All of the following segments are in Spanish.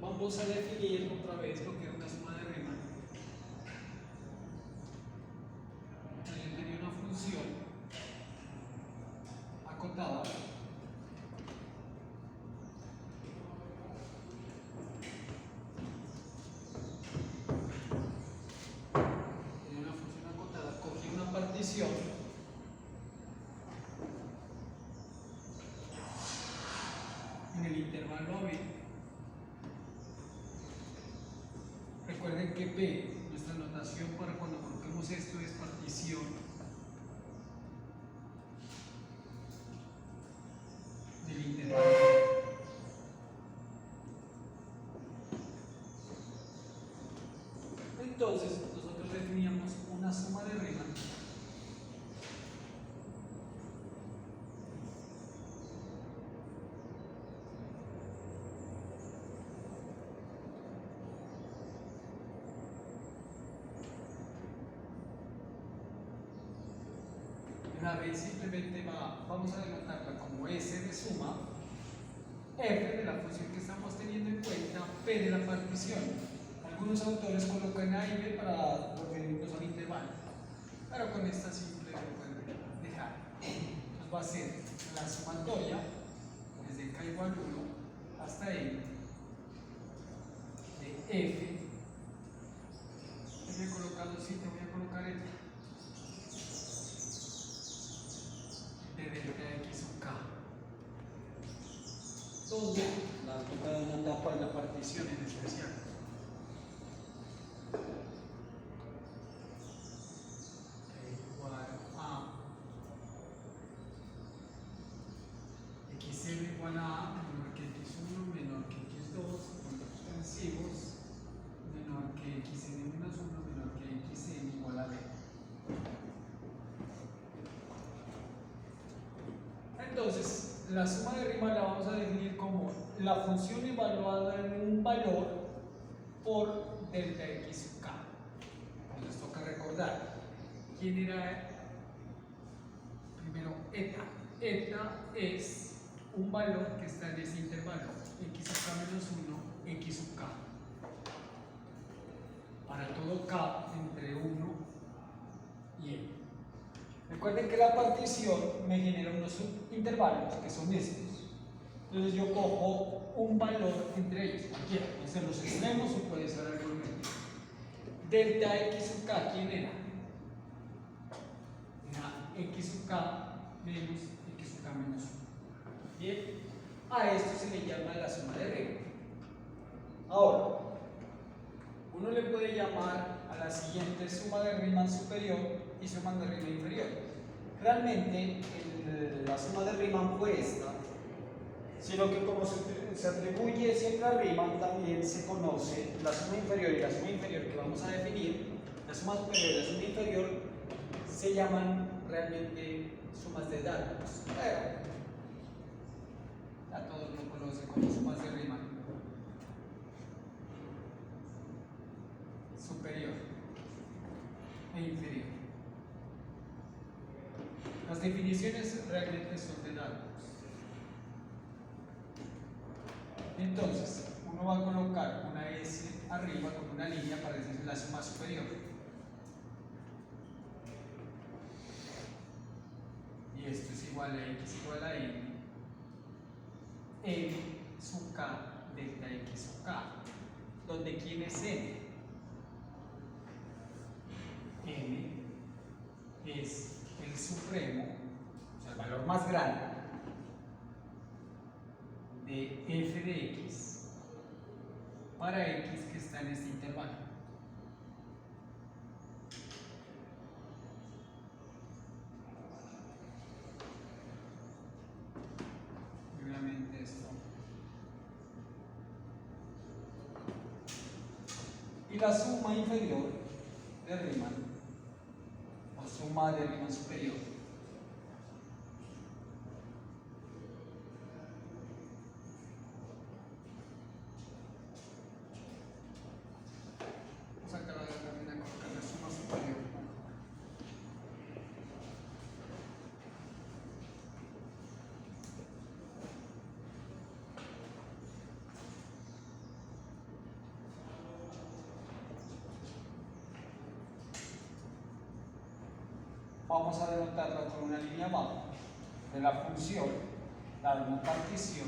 vamos a definir otra vez lo que es una suma de Riemann. Entonces yo tenía una función acotada cogí una partición en el intervalo AB. Recuerden que P, nuestra notación para cuando coloquemos esto es partición del intervalo AB. Entonces nosotros definíamos una suma de Riemann la B simplemente vamos a denotarla como S de suma, F de la función que estamos teniendo en cuenta, P de la partición. Algunos autores colocan A y B para referirnos al intervalo, pero con esta simple lo pueden dejar. Entonces va a ser la sumatoria desde K igual 1 hasta N de F. Voy a colocarlo así, te voy a colocar F de delta X sub K, donde la toca demandar para la partición en especial. Igual a xn igual a menor que x1 menor que x2 puntos extensivos menor que xn menos 1 menor que xn igual a b. Entonces, la suma de Riemann la vamos a definir como la función evaluada en un valor por delta x sub k. Entonces toca recordar quién era primero eta. Eta es un valor que está en ese intervalo x sub k menos 1, x sub k. Para todo k entre 1 y n. Recuerden que la partición me genera unos subintervalos que son estos. Entonces yo cojo un valor entre ellos, cualquiera, puede ser los extremos o puede ser algo en medio. Delta x sub k, ¿quién era? Era x sub k menos x sub k menos 1. Bien, a esto se le llama la suma de Riemann. Ahora, uno le puede llamar a la siguiente suma de Riemann superior y suma de Riemann inferior. Realmente la suma de Riemann fue esta, sino que como se atribuye siempre a Riemann, también se conoce la suma inferior y la suma inferior que vamos a definir. La suma superior y la suma inferior se llaman realmente sumas de datos, pero a todos lo conocen como sumas de Riemann superior e inferior. Las definiciones realmente son de datos. Entonces, uno va a colocar una S arriba con una línea para decir la suma superior. Y esto es igual a x igual a n, n sub k delta x sub k, donde ¿quién es n? N es el supremo, o sea, el valor más grande de f de x para x que está en este intervalo. Obviamente esto. Y la suma inferior de Riemann, o suma de Riemann superior, vamos a acabar también a colocar la suma superior. vamos a denotarla con una línea abajo de la función, dar una partición,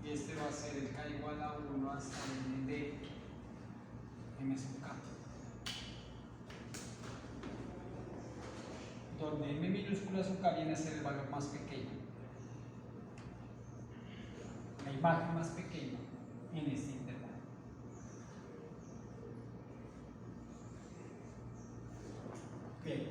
y este va a ser el k igual a 1 hasta n de m sub k, donde m minúscula sub k viene a ser el valor más pequeño, la imagen más pequeña en este intervalo. Bien,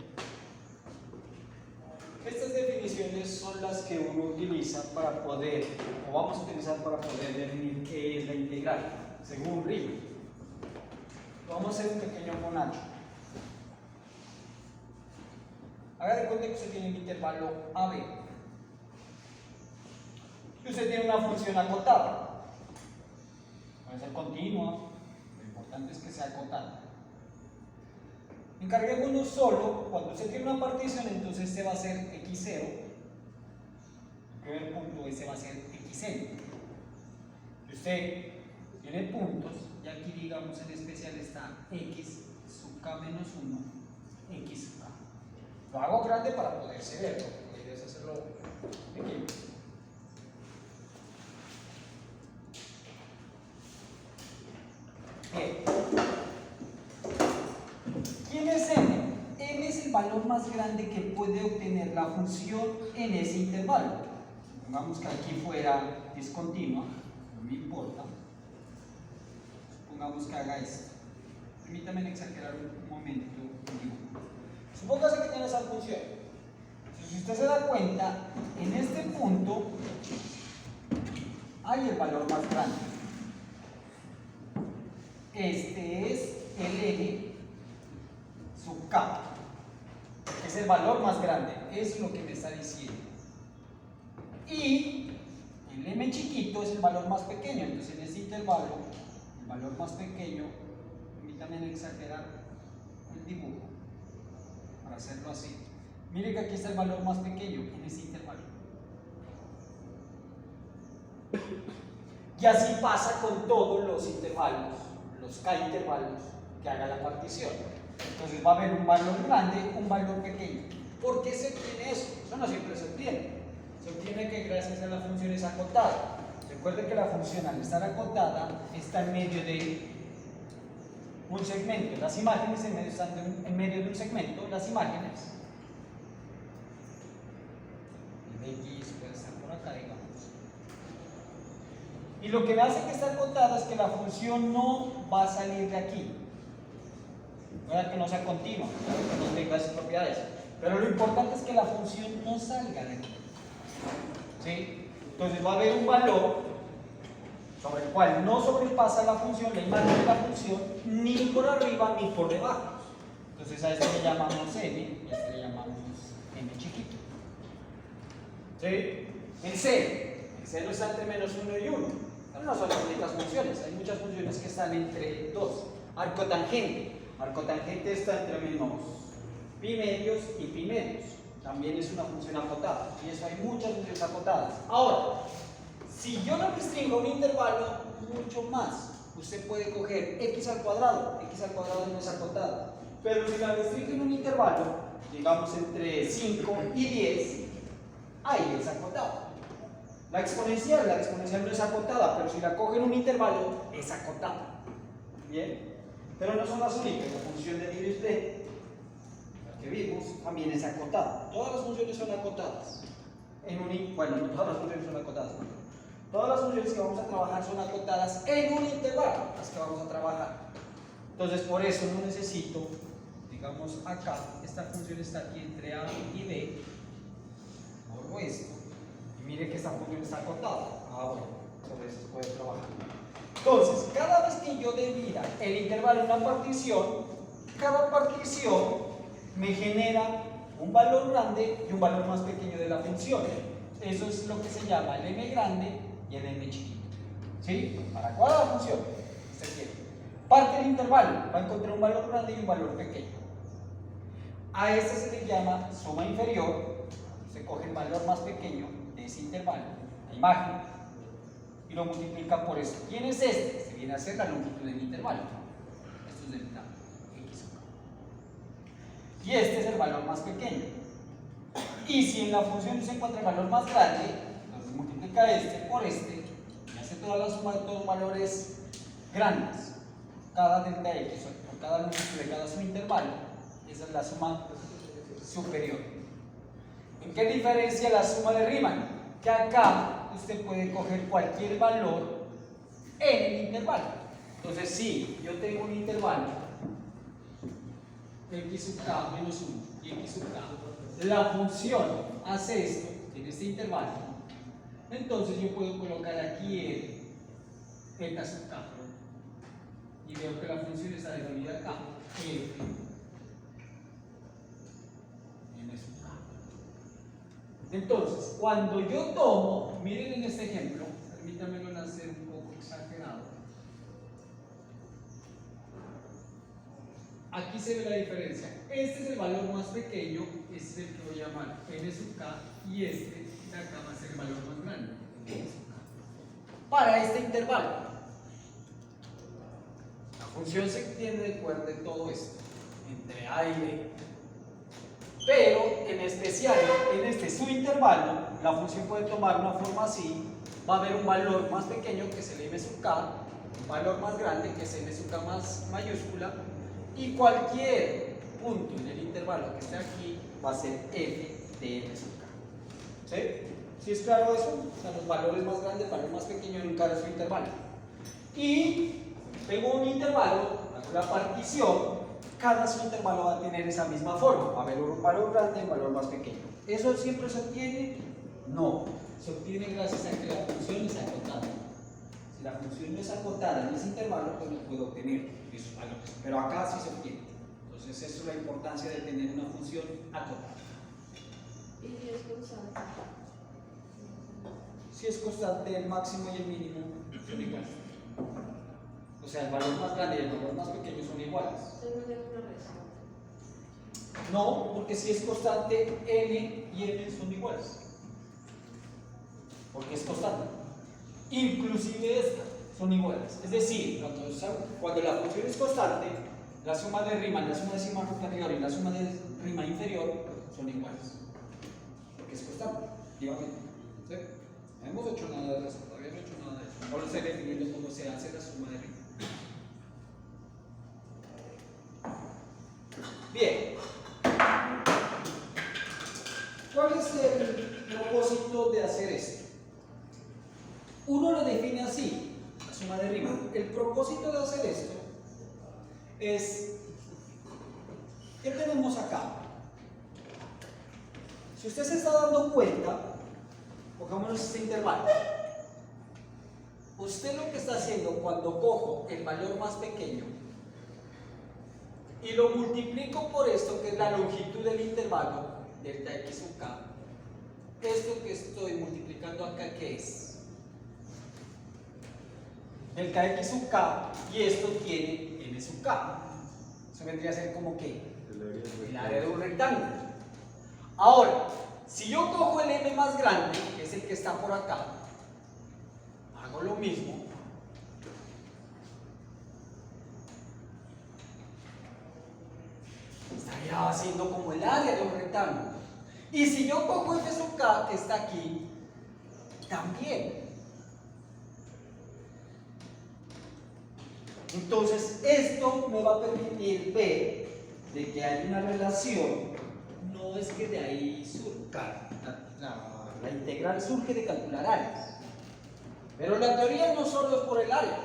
estas definiciones son las que uno utiliza para poder, o vamos a utilizar para poder definir qué es la integral, según Riemann. Vamos a hacer un pequeño monacho. Haga de cuenta que usted tiene un intervalo AB. Y usted tiene una función acotada. Puede ser continua, lo importante es que sea acotada. Encarguémonos solo, cuando usted tiene una partición, entonces este va a ser x0. El primer punto, ese va a ser xn. Si usted tiene puntos, y aquí digamos en especial está x sub k menos 1, x sub k. Lo hago grande para poderse ver, porque la idea es hacerlo pequeño. Bien. ¿Quién es m? M es el valor más grande que puede obtener la función en ese intervalo. Supongamos que aquí fuera discontinua, no me importa. Supongamos que haga esto. Permítanme exagerar un momento. Supóngase que tiene esa función. Si usted se da cuenta, en este punto hay el valor más grande. Este es el eje sub k, es el valor más grande, es lo que me está diciendo. Y el m chiquito es el valor más pequeño, entonces en este intervalo, el valor más pequeño, permítanme exagerar el dibujo para hacerlo así. Mire que aquí está el valor más pequeño en este intervalo. Y así pasa con todos los intervalos, los k intervalos que haga la partición. Entonces va a haber un valor grande, un valor pequeño. ¿Por qué se obtiene eso? Eso no siempre se obtiene. Se obtiene que gracias a la función es acotada. Recuerden que la función al estar acotada está en medio de un segmento. Las imágenes están en medio de un segmento. Las imágenes. El X puede estar por acá, digamos. Y lo que me hace que esté acotada es que la función no va a salir de aquí. Que no sea continua, que no tenga esas propiedades. Pero lo importante es que la función no salga de aquí. ¿Sí? Entonces va a haber un valor sobre el cual no sobrepasa la función, la imagen de la función, ni por arriba ni por debajo. Entonces a este le llamamos m y a este le llamamos m chiquito. ¿Sí? El cero está entre menos 1 y 1. Pero no son las únicas funciones, hay muchas funciones que están entre 2. Arcotangente. Arcotangente está entre menos pi medios y pi medios. También es una función acotada. Y eso hay muchas funciones acotadas. Ahora, si yo no restringo un intervalo, mucho más. Usted puede coger x al cuadrado. X al cuadrado no es acotada. Pero si la restringo en un intervalo, digamos entre 5 y 10, ahí es acotada. La exponencial no es acotada, pero si la coge en un intervalo, es acotada. ¿Bien? Pero no son las únicas. La función de Dirichlet, la que vimos, también es acotada. Todas las funciones son acotadas. Bueno, no todas las funciones son acotadas. Todas las funciones que vamos a trabajar son acotadas en un intervalo, las que vamos a trabajar. Entonces, por eso no necesito, digamos acá, esta función está aquí entre A y B. Borro esto. Y mire que esta función está acotada. Bueno, sobre eso se puede trabajar. Entonces, cada vez que yo divida el intervalo en una partición, cada partición me genera un valor grande y un valor más pequeño de la función. Eso es lo que se llama el m grande y el m chiquito. ¿Sí? Para cada función, usted quiere. Parte del intervalo, va a encontrar un valor grande y un valor pequeño. A este se le llama suma inferior. Se coge el valor más pequeño de ese intervalo, la imagen, y lo multiplica por esto. ¿Quién es este? Se viene a ser la longitud del intervalo. Esto es delta x. y este es el valor más pequeño. Y si en la función se encuentra el valor más grande, entonces multiplica este por este y hace toda la suma de todos los valores grandes. Cada delta x o cada múltiplo de cada subintervalo, esa es la suma superior. ¿En qué diferencia la suma de Riemann? Que acá usted puede coger cualquier valor en el intervalo. Entonces, si yo tengo un intervalo x sub k menos 1 y x sub k, la función hace esto en este intervalo, entonces yo puedo colocar aquí el eta sub k y veo que la función está definida acá, f n sub k. Entonces, cuando yo tomo, miren en este ejemplo, permítanmelo hacer un poco exagerado. Aquí se ve la diferencia. Este es el valor más pequeño, este es el que voy a llamar n sub k, y este de acá va a ser el valor más grande, n sub k. Para este intervalo, la función se tiene de acuerdo en todo esto, entre a y b. Pero en especial en este subintervalo, la función puede tomar una forma así. Va a haber un valor más pequeño que es el m sub k, un valor más grande que es m sub k más mayúscula, y cualquier punto en el intervalo que esté aquí va a ser f de m sub k. ¿Sí? ¿Sí es claro eso? O sea, los valores más grandes, el valor más pequeño en cada subintervalo. Y tengo un intervalo, hago la partición. Cada subintervalo va a tener esa misma forma, va a haber un valor grande y un valor más pequeño. ¿Eso siempre se obtiene? No, se obtiene gracias a que la función es acotada. Si la función no es acotada en ese intervalo, pues no puedo obtener esos valores, pero acá sí se obtiene. Entonces, eso es la importancia de tener una función acotada. ¿Y si es constante? Si es constante, el máximo y el mínimo son iguales. O sea, el valor más grande y el valor más pequeño son iguales. No, porque si es constante, n y m son iguales. Porque es constante. Inclusive estas son iguales. Es decir, cuando la función es constante, la suma de Riemann, la suma de Riemann superior y la suma de Riemann inferior son iguales. Porque es constante, efectivamente. ¿Sí? No hemos hecho nada de eso, todavía no he hecho nada de eso. No lo estoy definiendo cómo se hace la suma de Riemann. Bien. ¿Cuál es el propósito de hacer esto? Uno lo define así, la suma de Riemann. El propósito de hacer esto es, ¿qué tenemos acá? Si usted se está dando cuenta, pongámonos este intervalo. Usted lo que está haciendo cuando cojo el valor más pequeño y lo multiplico por esto, que es la longitud del intervalo, delta x sub k, esto que estoy multiplicando acá, ¿qué es? Delta x sub k, y esto tiene n sub k. Eso vendría a ser como que el área de un rectángulo. Ahora, si yo cojo el m más grande, que es el que está por acá, hago lo mismo. Estaría haciendo como el área de un rectángulo. Y si yo cojo f sub k, que está aquí, también. Entonces, esto me va a permitir ver de que hay una relación. No es que de ahí surja, la integral surge de calcular áreas. Pero la teoría no solo es por el área,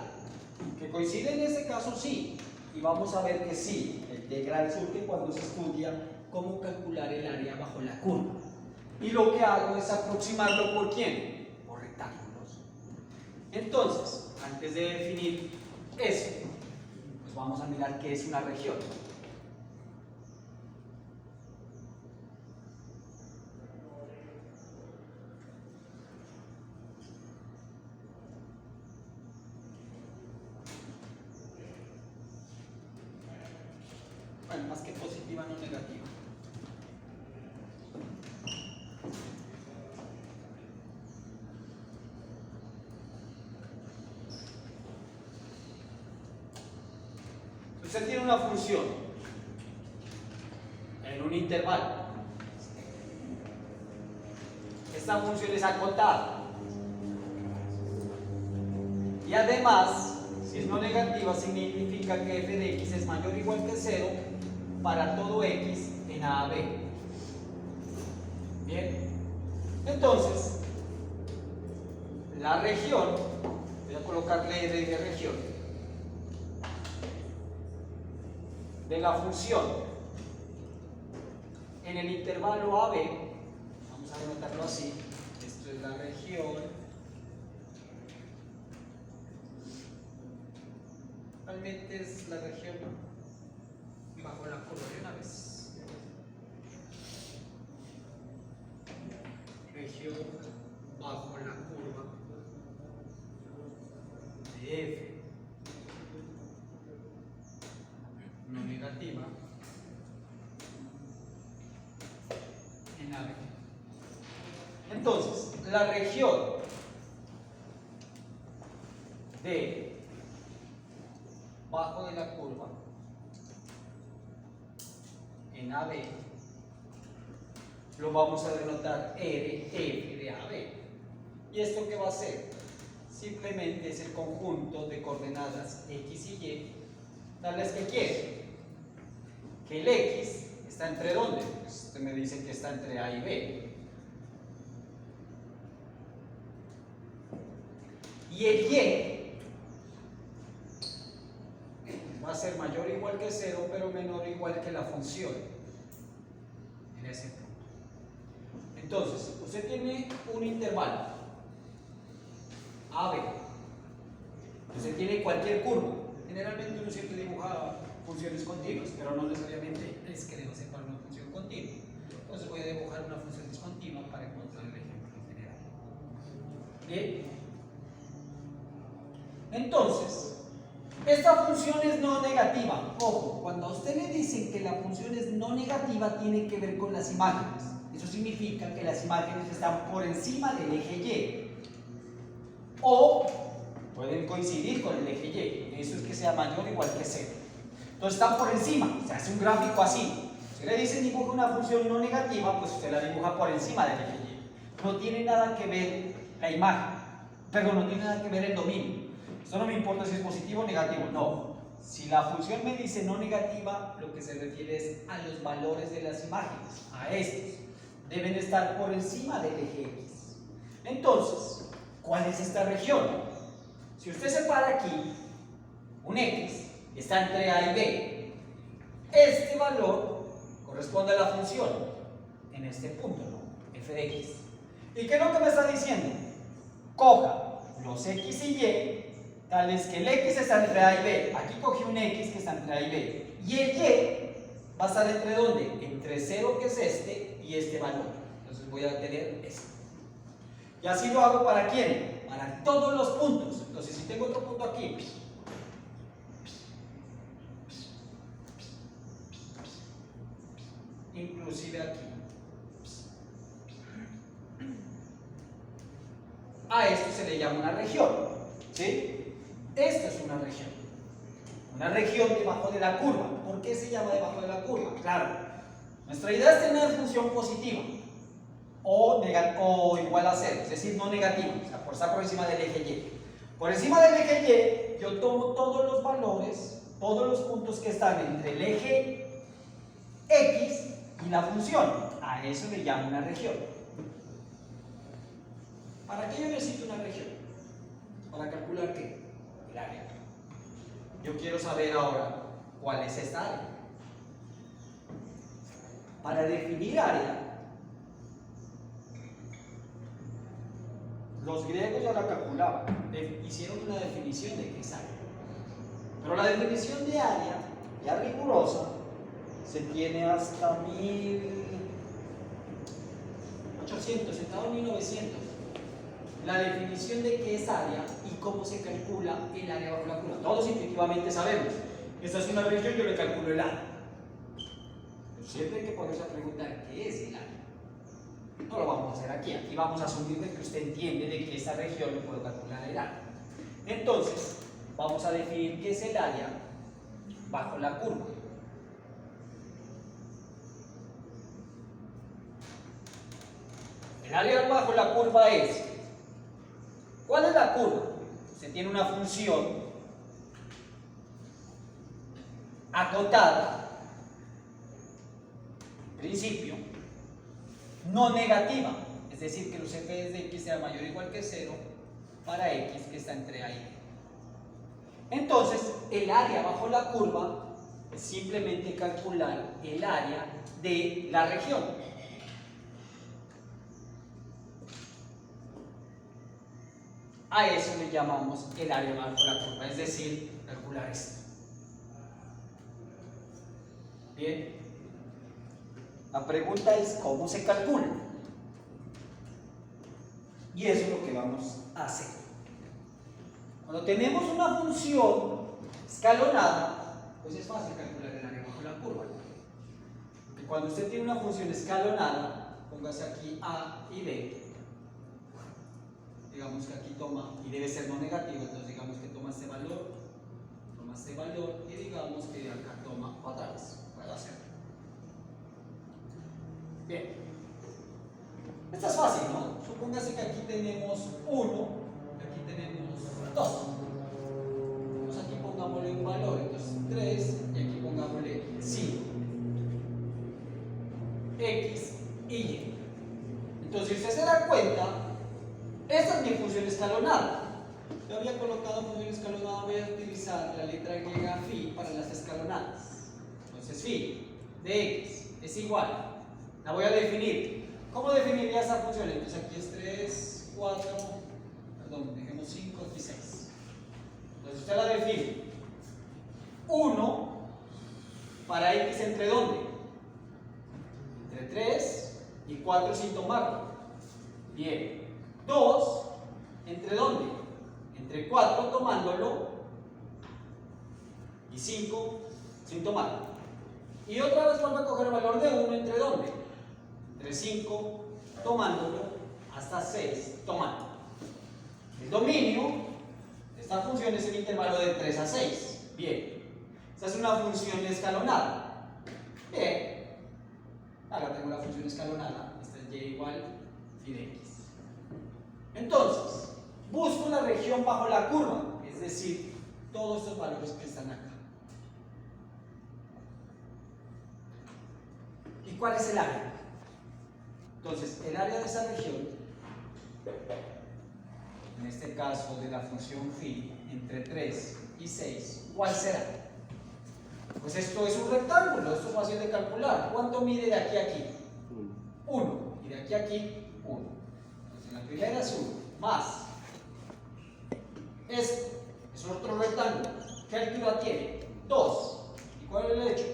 que coincide en este caso sí, y vamos a ver que sí, la integral surge cuando se estudia cómo calcular el área bajo la curva. Y lo que hago es aproximarlo por ¿quién? Por rectángulos. Entonces, antes de definir eso, pues vamos a mirar qué es una región. Bueno, más que positiva, no negativa. Usted tiene una función un intervalo. Esta función es acotada. Y además, si es no negativa, significa que f de x es mayor o igual que 0 para todo x en a a b. Bien. Entonces, la región, voy a colocarle R de región, de la función en el intervalo AB, vamos a denotarlo así, esto es la región, realmente es la región bajo la curva de una vez, región bajo la curva de F no negativa en AB. Entonces, la región de bajo de la curva en AB lo vamos a denotar RF de AB. ¿Y esto qué va a ser? Simplemente es el conjunto de coordenadas X y Y, tales que quiere. Que el X está entre ¿dónde? Pues usted me dice que está entre A y B. Y el Y va a ser mayor o igual que 0, pero menor o igual que la función en ese punto. Entonces, usted tiene un intervalo AB. Usted tiene cualquier curva. Generalmente uno siempre dibuja funciones continuas, pero no necesariamente es que deba ser para una función continua. Entonces voy a dibujar una función discontinua para encontrar el ejemplo general. Bien. Entonces, esta función es no negativa. Ojo, cuando a usted le dicen que la función es no negativa, tiene que ver con las imágenes. Eso significa que las imágenes están por encima del eje Y. O pueden coincidir con el eje Y. Eso es que sea mayor o igual que 0. Entonces están por encima. Se hace un gráfico así. Si le dicen dibuja una función no negativa, pues usted la dibuja por encima del eje Y. No tiene nada que ver la imagen. Perdón, no tiene nada que ver el dominio. Esto no me importa si es positivo o negativo, no. Si la función me dice no negativa, lo que se refiere es a los valores de las imágenes, a estos. Deben estar por encima del eje X. Entonces, ¿cuál es esta región? Si usted separa aquí un X, está entre A y B, este valor corresponde a la función en este punto, ¿no? F de X. ¿Y qué es lo que me está diciendo? Coja los X y Y, tales que el X está entre A y B. Aquí cogí un X que está entre A y B. Y el Y va a estar entre ¿dónde? Entre 0, que es este, y este valor. Entonces voy a tener esto. Y así lo hago ¿para quién? Para todos los puntos. Entonces si tengo otro punto aquí, inclusive aquí, a esto se le llama una región, ¿sí? Esta es una región debajo de la curva. ¿Por qué se llama debajo de la curva? Claro, nuestra idea es tener función positiva o igual a 0, es decir, no negativa, o sea, por estar por encima del eje Y. Por encima del eje Y, yo tomo todos los valores, todos los puntos que están entre el eje X y la función. A eso le llamo una región. ¿Para qué yo necesito una región? ¿Para calcular qué? El área. Yo quiero saber ahora cuál es esta área. Para definir área, los griegos ya la calculaban, hicieron una definición de qué es área. Pero la definición de área, ya rigurosa, se tiene hasta 1800, en 1900. La definición de qué es área y cómo se calcula el área bajo la curva. Todos intuitivamente sabemos. Esta es una región, yo le calculo el área. Pero siempre hay que ponerse a preguntar qué es el área. No lo vamos a hacer aquí. Aquí vamos a asumir que usted entiende de que esta región le puedo calcular el área. Entonces, vamos a definir qué es el área bajo la curva. área bajo la curva es, ¿cuál es la curva? Se tiene una función acotada, en principio, no negativa, es decir, que los f de x sea mayor o igual que 0 para x que está entre a y b. Entonces, el área bajo la curva es simplemente calcular el área de la región. A eso le llamamos el área bajo la curva, es decir, calcular esto. Bien. La pregunta es ¿cómo se calcula? Y eso es lo que vamos a hacer. Cuando tenemos una función escalonada, pues es fácil calcular el área bajo la curva. Y cuando usted tiene una función escalonada, póngase aquí A y B. Digamos que aquí toma, y debe ser no negativo, entonces digamos que toma este valor, y digamos que acá toma otra vez. Puedo hacerlo. Bien. Esto es fácil, ¿no? Supóngase que aquí tenemos 1, aquí tenemos 2. Entonces aquí pongámosle un valor, entonces 3, y aquí pongámosle 5. X y Y. Entonces, si usted se da cuenta, esta es mi función escalonada. Yo había colocado función escalonada, voy a utilizar la letra griega phi para las escalonadas. Entonces, phi de x es igual. La voy a definir. ¿Cómo definiría esa función? Entonces aquí es 3, 4, perdón, dejemos 5, aquí 6. Entonces usted la define. 1 para x entre dónde? Entre 3 y 4 sin tomarlo. Bien. 2 entre dónde? Entre 4 tomándolo y 5 sin tomarlo. Y otra vez vuelvo a coger el valor de 1 entre dónde? Entre 5 tomándolo hasta 6 tomando. El dominio de esta función es el intervalo de 3 a 6. Bien. Esta es una función escalonada. Bien. Acá tengo la función escalonada. Esta es y igual phi de x. Entonces, busco la región bajo la curva, es decir, todos estos valores que están acá. ¿Y cuál es el área? Entonces, el área de esa región, en este caso de la función phi, entre 3 y 6, ¿cuál será? Pues esto es un rectángulo, esto es fácil de calcular. ¿Cuánto mide de aquí a aquí? 1. Y de aquí a aquí, 1. Entonces, la primera es 1, más. Esto es otro rectángulo. ¿Qué altura tiene? 2. ¿Y cuál es el hecho?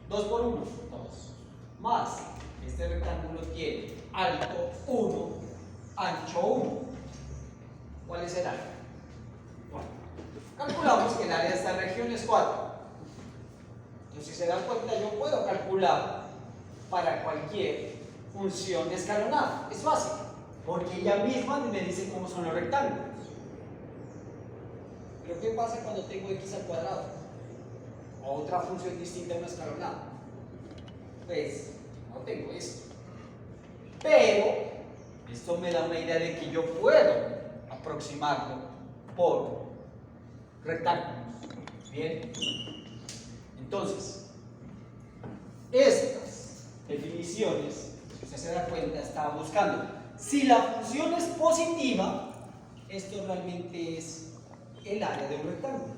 2. 2 por 1, 2. Más. Este rectángulo tiene alto 1, ancho 1. ¿Cuál es el área? 4. Calculamos que el área de esta región es 4. Entonces, si se dan cuenta, yo puedo calcular para cualquier función escalonada. Es fácil, porque ella misma me dice cómo son los rectángulos. Pero ¿qué pasa cuando tengo x al cuadrado? O otra función distinta a una escalonada. Pues, no tengo esto. Pero, esto me da una idea de que yo puedo aproximarlo por rectángulos. Bien. Entonces, estas definiciones, si usted se da cuenta, estaba buscando. Si la función es positiva, esto realmente es el área de un rectángulo.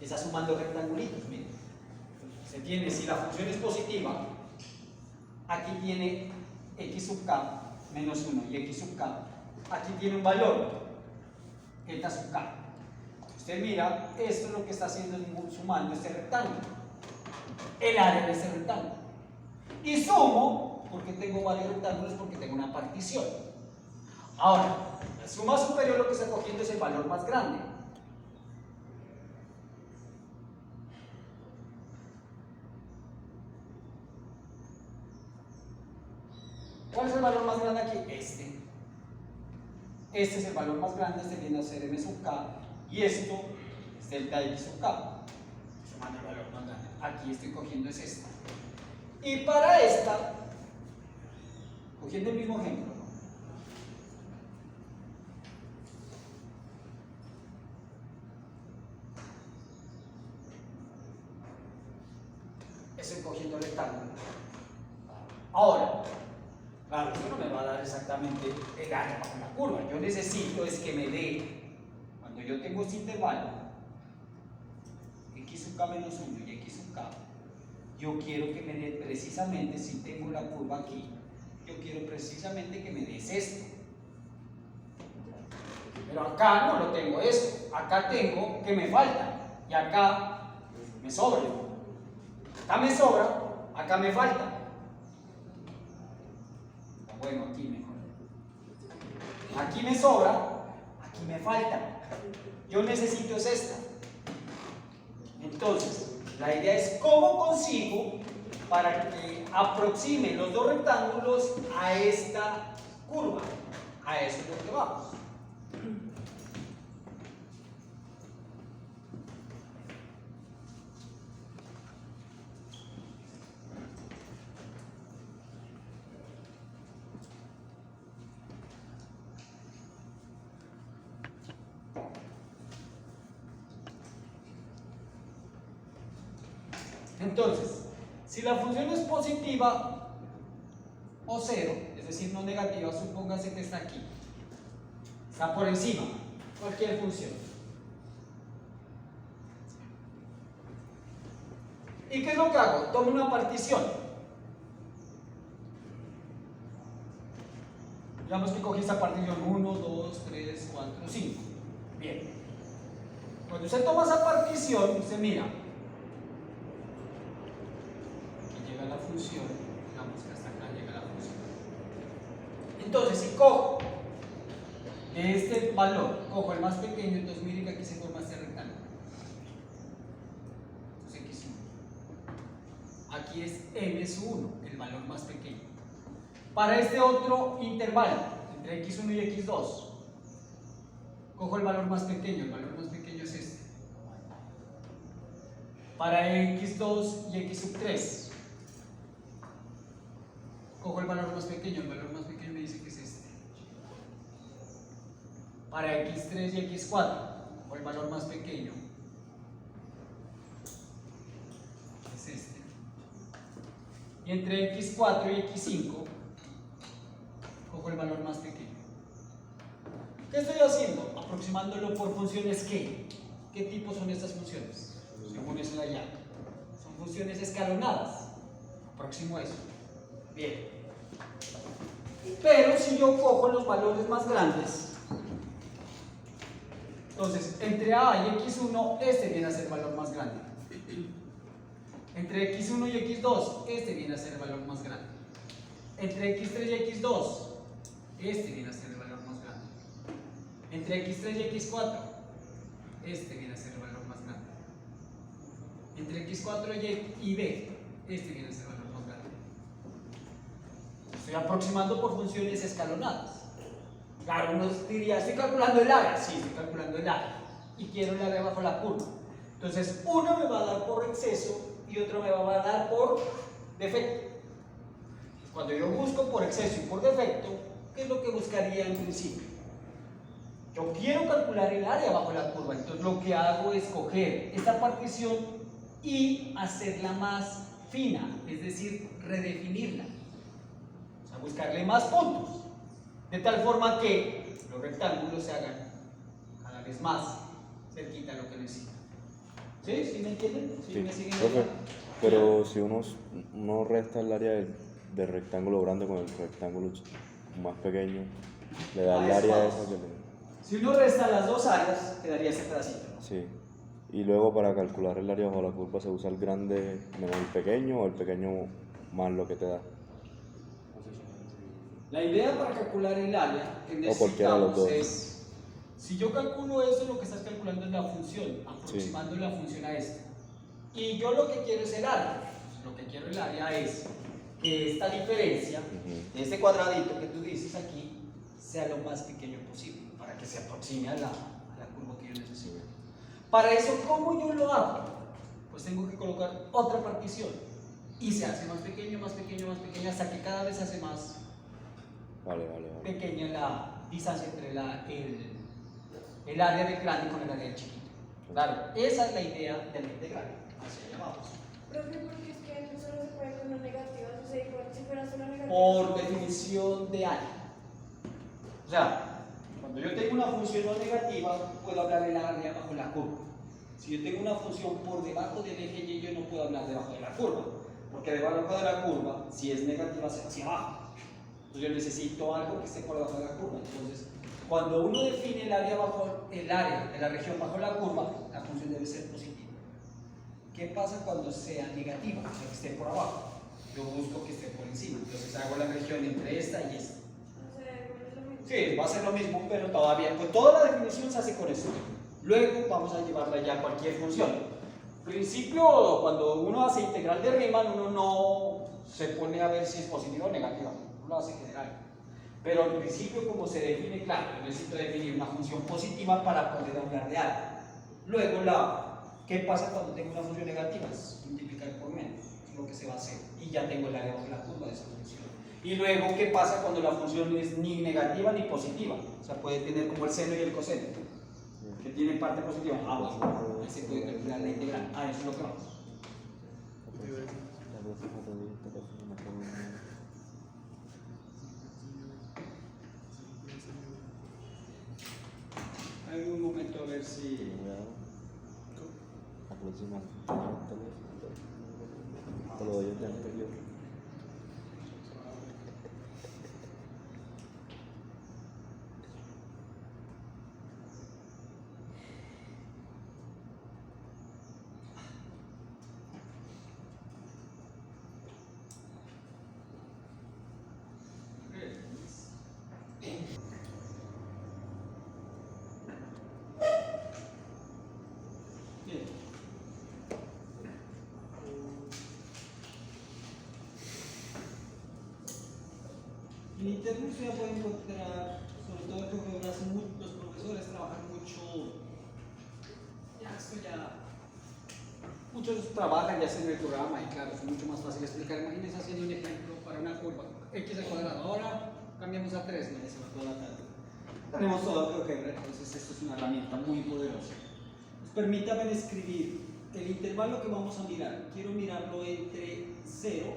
Está sumando rectangulitos, miren. Se tiene, si la función es positiva, aquí tiene x sub k menos 1 y x sub k. Aquí tiene un valor, eta sub k. Usted mira, esto es lo que está haciendo, sumando este rectángulo. El área de ese rectángulo. Y sumo, porque tengo varios rectángulos, porque tengo una partición. Ahora, la suma superior lo que está cogiendo es el valor más grande. ¿Cuál es el valor más grande aquí? Este. Este es el valor más grande, este viene a ser m sub k, y esto es delta x sub k. Sumando el valor más grande. Aquí estoy cogiendo es esta. Y para esta, cogiendo el mismo ejemplo, estoy cogiendo rectángulo. Ahora, claro, eso no me va a dar exactamente el área bajo la curva. Yo necesito es que me dé, cuando yo tengo este intervalo, x sub k menos 1 y x sub k, yo quiero que me dé precisamente, si tengo la curva aquí, yo quiero precisamente que me des esto. Pero acá no lo tengo esto, acá tengo que me falta, y acá me sobra. Acá me sobra, acá me falta. Bueno, aquí mejor. Aquí me sobra, aquí me falta. Yo necesito es esta. Entonces, la idea es cómo consigo para que aproxime los dos rectángulos a esta curva. A eso es lo que vamos. Entonces, si la función es positiva o cero, es decir, no negativa, supóngase que está aquí, está por encima, cualquier función. ¿Y qué es lo que hago? Tomo una partición. Digamos que cogí esta partición 1, 2, 3, 4, 5. Bien. Cuando usted toma esa partición, usted mira. La función, digamos que hasta acá llega la función. Entonces, si cojo de este valor, cojo el más pequeño, entonces miren que aquí se forma este rectángulo. Entonces x1. Aquí es m sub 1, el valor más pequeño. Para este otro intervalo, entre x1 y x2, cojo el valor más pequeño, el valor más pequeño es este. Para x2 y x sub 3, cojo el valor más pequeño, el valor más pequeño me dice que es este. Para x3 y x4, cojo el valor más pequeño, es este. Y entre x4 y x5, cojo el valor más pequeño. ¿Qué estoy haciendo? Aproximándolo por funciones ¿qué? ¿Qué tipo son estas funciones? Según es la llave. Son funciones escalonadas. Aproximo eso. Bien. Pero si yo cojo los valores más grandes, entonces entre a y x1, este viene a ser el valor más grande. Entre x1 y x2, este viene a ser el valor más grande. Entre x3 y x2, este viene a ser el valor más grande. Entre x3 y x4, este viene a ser el valor más grande. Entre x4 y b, este viene a ser el valor más grande. Estoy aproximando por funciones escalonadas. Claro, uno diría, estoy calculando el área. Sí, estoy calculando el área. Y quiero el área bajo la curva. Entonces, uno me va a dar por exceso y otro me va a dar por defecto. Cuando yo busco por exceso y por defecto, ¿qué es lo que buscaría en principio? Yo quiero calcular el área bajo la curva. Entonces, lo que hago es coger esta partición y hacerla más fina, es decir, redefinirla. Buscarle más puntos, de tal forma que los rectángulos se hagan cada vez más cerquita a lo que necesitan. ¿Sí? ¿Sí me entienden? ¿Sí me siguen? Profe, pero si uno resta el área del rectángulo grande con el rectángulo más pequeño, le da el área esa que le... Si uno resta las dos áreas, quedaría ese pedacito, ¿no? Sí. Y luego para calcular el área bajo la curva se usa el grande menos el pequeño o el pequeño más lo que te da. La idea para calcular el área que necesitamos es, si yo calculo eso, lo que estás calculando es la función, aproximando la función a esta. Y yo lo que quiero es el área. Lo que quiero el área es que esta diferencia, de este cuadradito que tú dices aquí, sea lo más pequeño posible, para que se aproxime a la curva que yo necesito. Para eso, ¿cómo yo lo hago? Pues tengo que colocar otra partición. Y se hace más pequeño, más pequeño, más pequeño, hasta que cada vez se hace más pequeña la distancia entre el área del grande con el área del chiquito. Claro, esa es la idea de la integral. Así la llamamos. Profe, porque es que no solo se puede con una negativa, o sea, igual si fuera solo negativa. Por definición de área. O sea, cuando yo tengo una función no negativa, puedo hablar del área bajo la curva. Si yo tengo una función por debajo del eje Y, yo no puedo hablar debajo de la curva, porque debajo de la curva, si es negativa, se va hacia abajo. Entonces yo necesito algo que esté por debajo de la curva. Entonces, cuando uno define el área de la región bajo la curva, la función debe ser positiva. ¿Qué pasa cuando sea negativa? O sea, que esté por abajo. Yo busco que esté por encima. Entonces hago la región entre esta y esta. O sea, igual es lo mismo. Sí, va a ser lo mismo, pero todavía, pues toda la definición se hace con esto. Luego vamos a llevarla ya a cualquier función. Al principio, cuando uno hace integral de Riemann, uno no se pone a ver si es positiva o negativa, uno lo hace general. Pero al principio, como se define, claro, yo necesito definir una función positiva para poder hablar de algo. Luego, ¿qué pasa cuando tengo una función negativa? Es multiplicar por menos, es lo que se va a hacer. Y ya tengo el área bajo la curva de esa función. Y luego, ¿qué pasa cuando la función es ni negativa ni positiva? O sea, puede tener como el seno y el coseno, que tienen parte positiva. Bueno, ahí se puede calcular la integral. Eso es lo que vamos. Hay un momento a ver si... Te lo doy de anterior. Bien. En internet usted puede encontrar, sobre todo que los profesores trabajan mucho, muchos trabajan ya hacen el programa y claro, es mucho más fácil explicar. Imagínense haciendo un ejemplo para una curva x al cuadrado. Ahora cambiamos a 3, no se va toda la tarde. Tenemos todo GeoGebra, entonces esto es una herramienta muy poderosa. Pues permítanme escribir el intervalo que vamos a mirar. Quiero mirarlo entre 0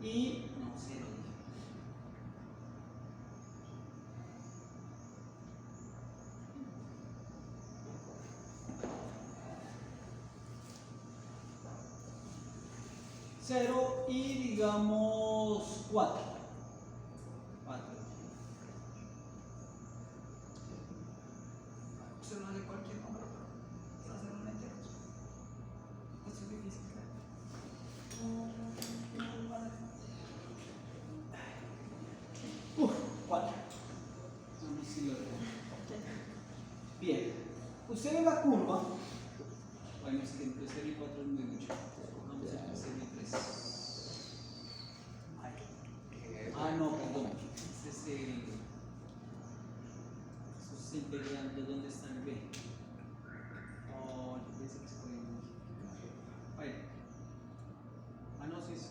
y... no, 0. 0 y digamos 4. 4. Se lo hace cualquier número, pero quiero hacerlo en entero. Esto es difícil, claro. 4. Vamos a si lo dejo. Bien. Usted ve la curva. Bueno, es que entre 0 y 4 es muy mucho. Vamos a hacer 0 y 3. No, perdón. Este es el. Eso es integrando. ¿Dónde está el B? Oh, yo pensé que se podía multiplicar. Bueno. No, sí, sí.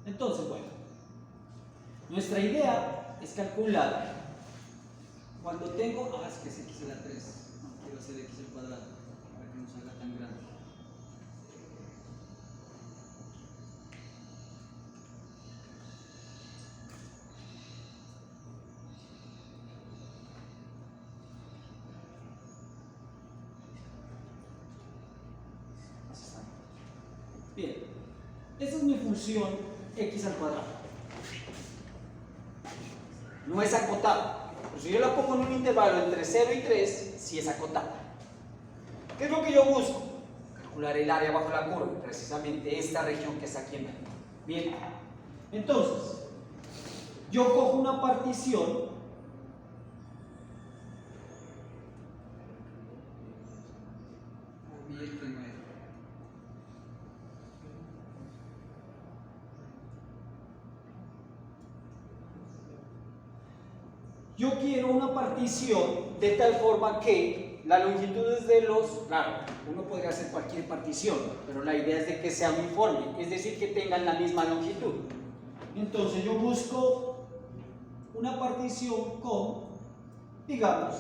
Entonces, bueno. Nuestra idea es calcular cuando tengo. Es que es x a la 3. No, quiero hacer x al cuadrado para que no salga tan grande. Bien, esa es mi función x al cuadrado. No es acotada. Pero si yo la pongo en un intervalo entre 0 y 3, sí es acotada. ¿Qué es lo que yo busco? Calcular el área bajo la curva, precisamente esta región que está aquí en medio. Bien, entonces, yo cojo una partición. Yo quiero una partición de tal forma que la longitud es de los... Claro, uno podría hacer cualquier partición, pero la idea es de que sea uniforme, es decir, que tengan la misma longitud. Entonces yo busco una partición con, digamos,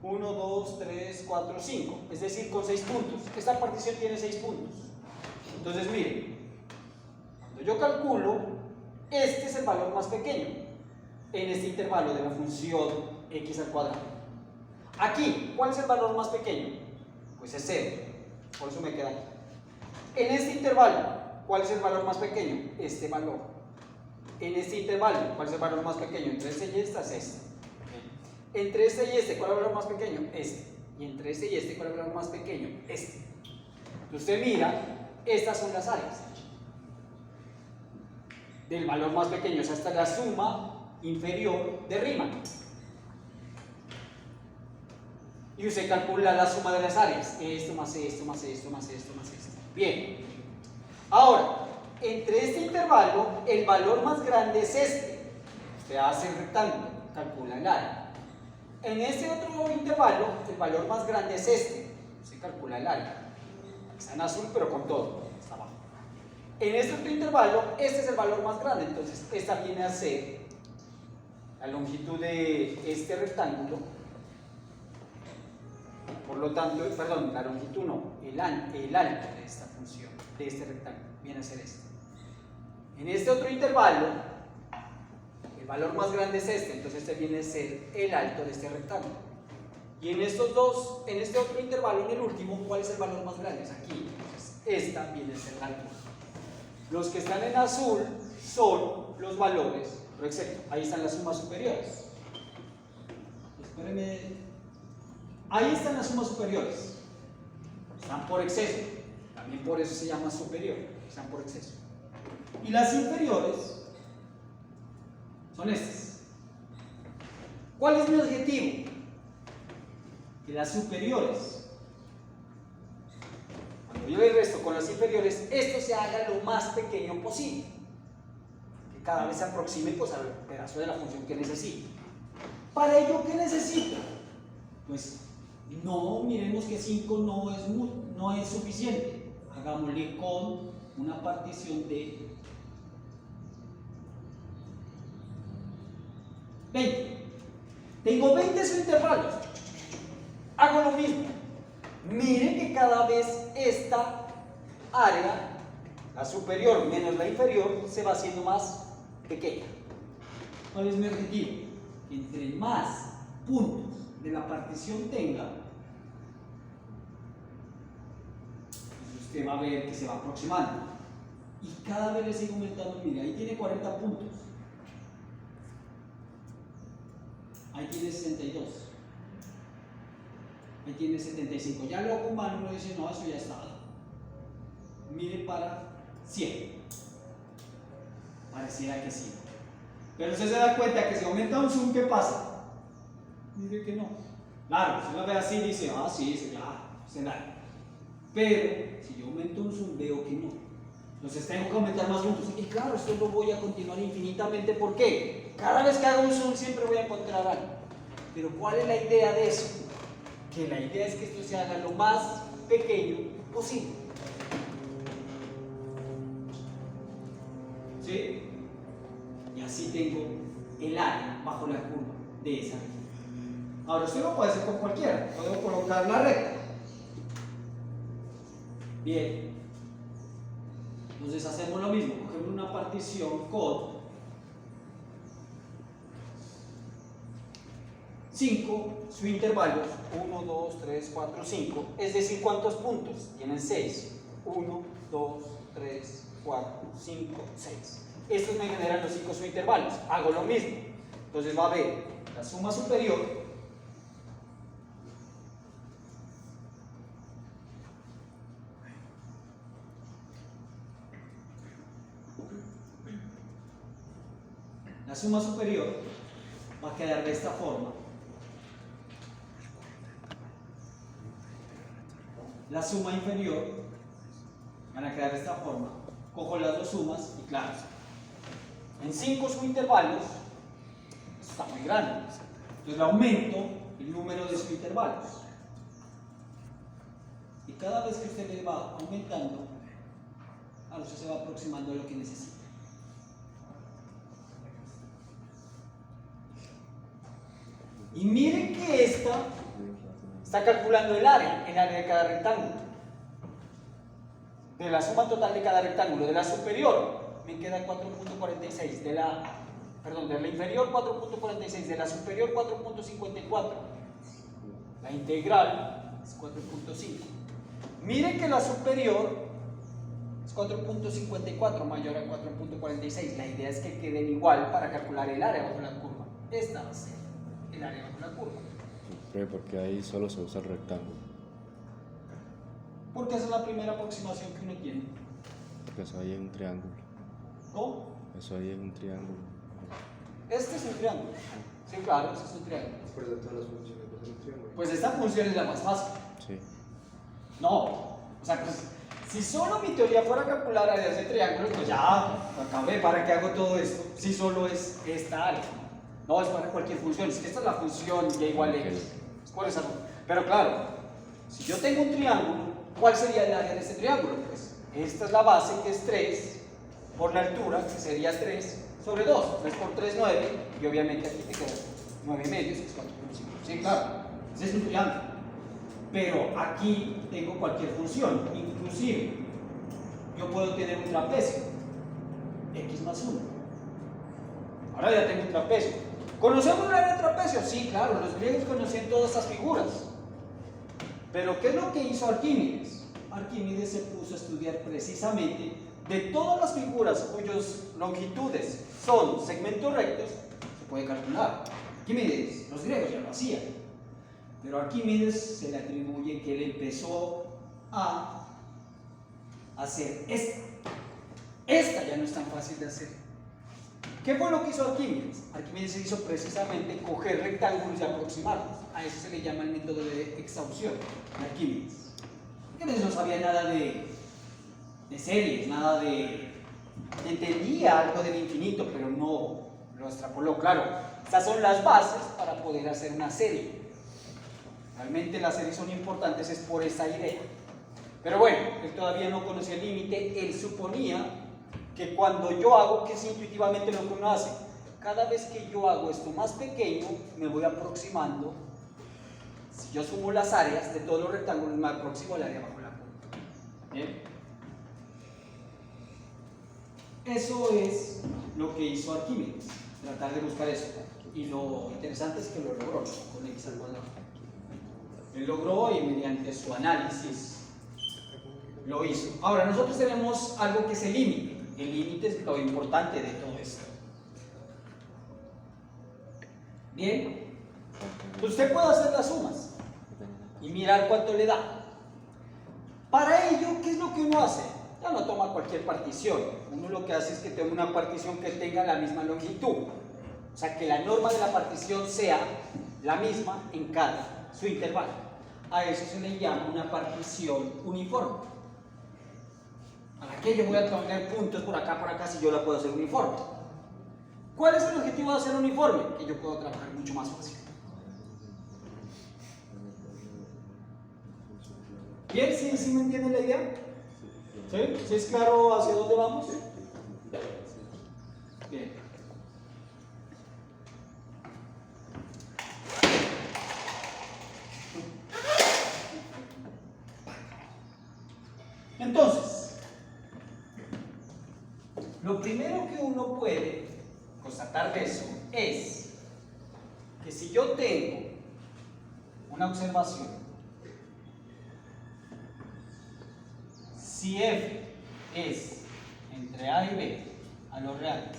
1, 2, 3, 4, 5. Es decir, con 6 puntos. Esta partición tiene 6 puntos. Entonces, miren, cuando yo calculo, este es el valor más pequeño en este intervalo de la función x al cuadrado. Aquí, ¿cuál es el valor más pequeño? Pues es 0. Por eso me queda aquí. En este intervalo, ¿cuál es el valor más pequeño? Este valor. En este intervalo, ¿cuál es el valor más pequeño? Entre este y este es este. Entre este y este, ¿cuál es el valor más pequeño? Este. Y entre este y este, ¿cuál es el valor más pequeño? Este. Entonces usted mira, estas son las áreas del valor más pequeño, o sea, esta es la suma inferior de Riemann. Y usted calcula la suma de las áreas, esto más esto, más esto, más esto, más esto. Bien. Ahora, entre este intervalo, el valor más grande es este. Usted hace el rectángulo, calcula el área. En este otro intervalo, el valor más grande es este. Usted calcula el área. Está en azul, pero con todo. Está abajo. En este otro intervalo, este es el valor más grande. Entonces, esta viene a ser la longitud de este rectángulo. Por lo tanto, perdón, la longitud no, el alto de esta función, de este rectángulo, viene a ser este. En este otro intervalo, el valor más grande es este, entonces este viene a ser el alto de este rectángulo. Y en estos dos, en este otro intervalo, en el último, ¿cuál es el valor más grande? Es aquí, entonces esta viene a ser la altura. Los que están en azul son los valores, pero excepto, ahí están las sumas superiores. Espérenme. Ahí están las sumas superiores. Están por exceso. También por eso se llama superior. Están por exceso. Y las inferiores son estas. ¿Cuál es mi objetivo? Que las superiores, cuando yo le resto con las inferiores, esto se haga lo más pequeño posible. Que cada vez se aproxime pues, al pedazo de la función que necesito. ¿Para ello qué necesito? Pues no, miremos que 5 no es suficiente. Hagámosle con una partición de 20. Tengo 20 subintervalos. Hago lo mismo. Miren que cada vez esta área, la superior menos la inferior, se va haciendo más pequeña. ¿Cuál es mi objetivo? Entre más puntos de la partición tenga, pues usted va a ver que se va aproximando y cada vez le sigue aumentando. Mire, ahí tiene 40 puntos, ahí tiene 62, ahí tiene 75. Ya luego humano uno dice, no, eso ya está. Mire para 100, pareciera que sí, pero usted se da cuenta que si aumenta un zoom, ¿qué pasa? Dice que no. Claro, si uno ve así dice, ah, sí, ya, se da. Pero si yo aumento un zoom, veo que no. Entonces tengo que aumentar más puntos. Y claro, esto lo voy a continuar infinitamente. ¿Por qué? Cada vez que haga un zoom siempre voy a encontrar algo. Pero ¿cuál es la idea de eso? Que la idea es que esto se haga lo más pequeño posible. ¿Sí? Y así tengo el área bajo la curva de esa región. Ahora, usted lo puede hacer con cualquiera. Puedo colocar la recta. Bien. Entonces hacemos lo mismo. Cogemos una partición con 5 subintervalos. 1, 2, 3, 4, 5. Es decir, ¿cuántos puntos? Tienen 6. 1, 2, 3, 4, 5, 6. Estos me generan los 5 subintervalos. Hago lo mismo. Entonces va a haber la suma superior. La suma superior va a quedar de esta forma. La suma inferior van a quedar de esta forma. Cojo las dos sumas y claro, en 5 subintervalos está muy grande. Entonces le aumento el número de subintervalos. Y cada vez que usted le va aumentando, a usted se va aproximando a lo que necesita. Y miren que esta está calculando el área de cada rectángulo. De la suma total de cada rectángulo. De la superior me queda 4.46. De la inferior 4.46. De la superior 4.54. La integral es 4.5. Miren que la superior es 4.54 mayor a 4.46. La idea es que queden igual para calcular el área bajo la curva. Esta va a ser el área bajo la curva. Porque ahí solo se usa el rectángulo. Porque esa es la primera aproximación que uno tiene. Porque eso ahí es un triángulo. ¿Cómo? Eso ahí es un triángulo. Este es un triángulo. Sí, claro, este es un triángulo. Pero de todas las funciones es un triángulo. Pues esta función es la más fácil. Sí. No, o sea, pues, si solo mi teoría fuera calcular áreas de triángulos, pues ya, acabé, ¿para qué hago todo esto? Si solo es esta área. No, es para cualquier función. Si esta es la función y igual a x, es por esa. Pero claro, si yo tengo un triángulo, ¿cuál sería el área de este triángulo? Pues esta es la base, que es 3, por la altura, que sería 3 sobre 2. 3 por 3, 9, y obviamente aquí te queda 9 medios, que es 4.5. Sí, claro, ese es un triángulo. Pero aquí tengo cualquier función, inclusive yo puedo tener un trapecio, x más 1. Ahora ya tengo un trapecio. ¿Conocemos el área de trapecio? Sí, claro, los griegos conocían todas estas figuras. Pero ¿qué es lo que hizo Arquímedes? Arquímedes se puso a estudiar precisamente de todas las figuras cuyas longitudes son segmentos rectos, se puede calcular. Arquímedes, los griegos ya lo hacían. Pero a Arquímedes se le atribuye que él empezó a hacer esta. Esta ya no es tan fácil de hacer. ¿Qué fue lo que hizo Arquímedes? Arquímedes se hizo precisamente coger rectángulos y aproximarlos. A eso se le llama el método de exhaustión de Arquímedes. Arquímedes no sabía nada de series, nada de... Entendía algo del infinito, pero no lo extrapoló. Claro, estas son las bases para poder hacer una serie. Realmente las series son importantes es por esa idea. Pero bueno, él todavía no conocía el límite. Él suponía que cuando yo hago, que es intuitivamente lo que uno hace, cada vez que yo hago esto más pequeño, me voy aproximando. Si yo sumo las áreas de todos los rectángulos, me aproximo al área bajo la curva. ¿Bien? Eso es lo que hizo Arquímedes, tratar de buscar eso. Y lo interesante es que lo logró con x al cuadrado. Él logró y mediante su análisis lo hizo. Ahora, nosotros tenemos algo que es el límite. El límite es lo importante de todo esto. Bien, usted puede hacer las sumas y mirar cuánto le da. Para ello, ¿qué es lo que uno hace? Ya no toma cualquier partición. Uno lo que hace es que tome una partición que tenga la misma longitud. O sea, que la norma de la partición sea la misma en cada su intervalo. A eso se le llama una partición uniforme. ¿Para qué yo voy a poner puntos por acá, si yo la puedo hacer uniforme? ¿Cuál es el objetivo de hacer uniforme? Que yo puedo trabajar mucho más fácil. ¿Bien? ¿Sí me entienden la idea? ¿Sí? ¿Sí es claro hacia dónde vamos? Bien. Entonces, lo primero que uno puede constatar de eso es que si yo tengo una observación, si f es entre a y b a los reales,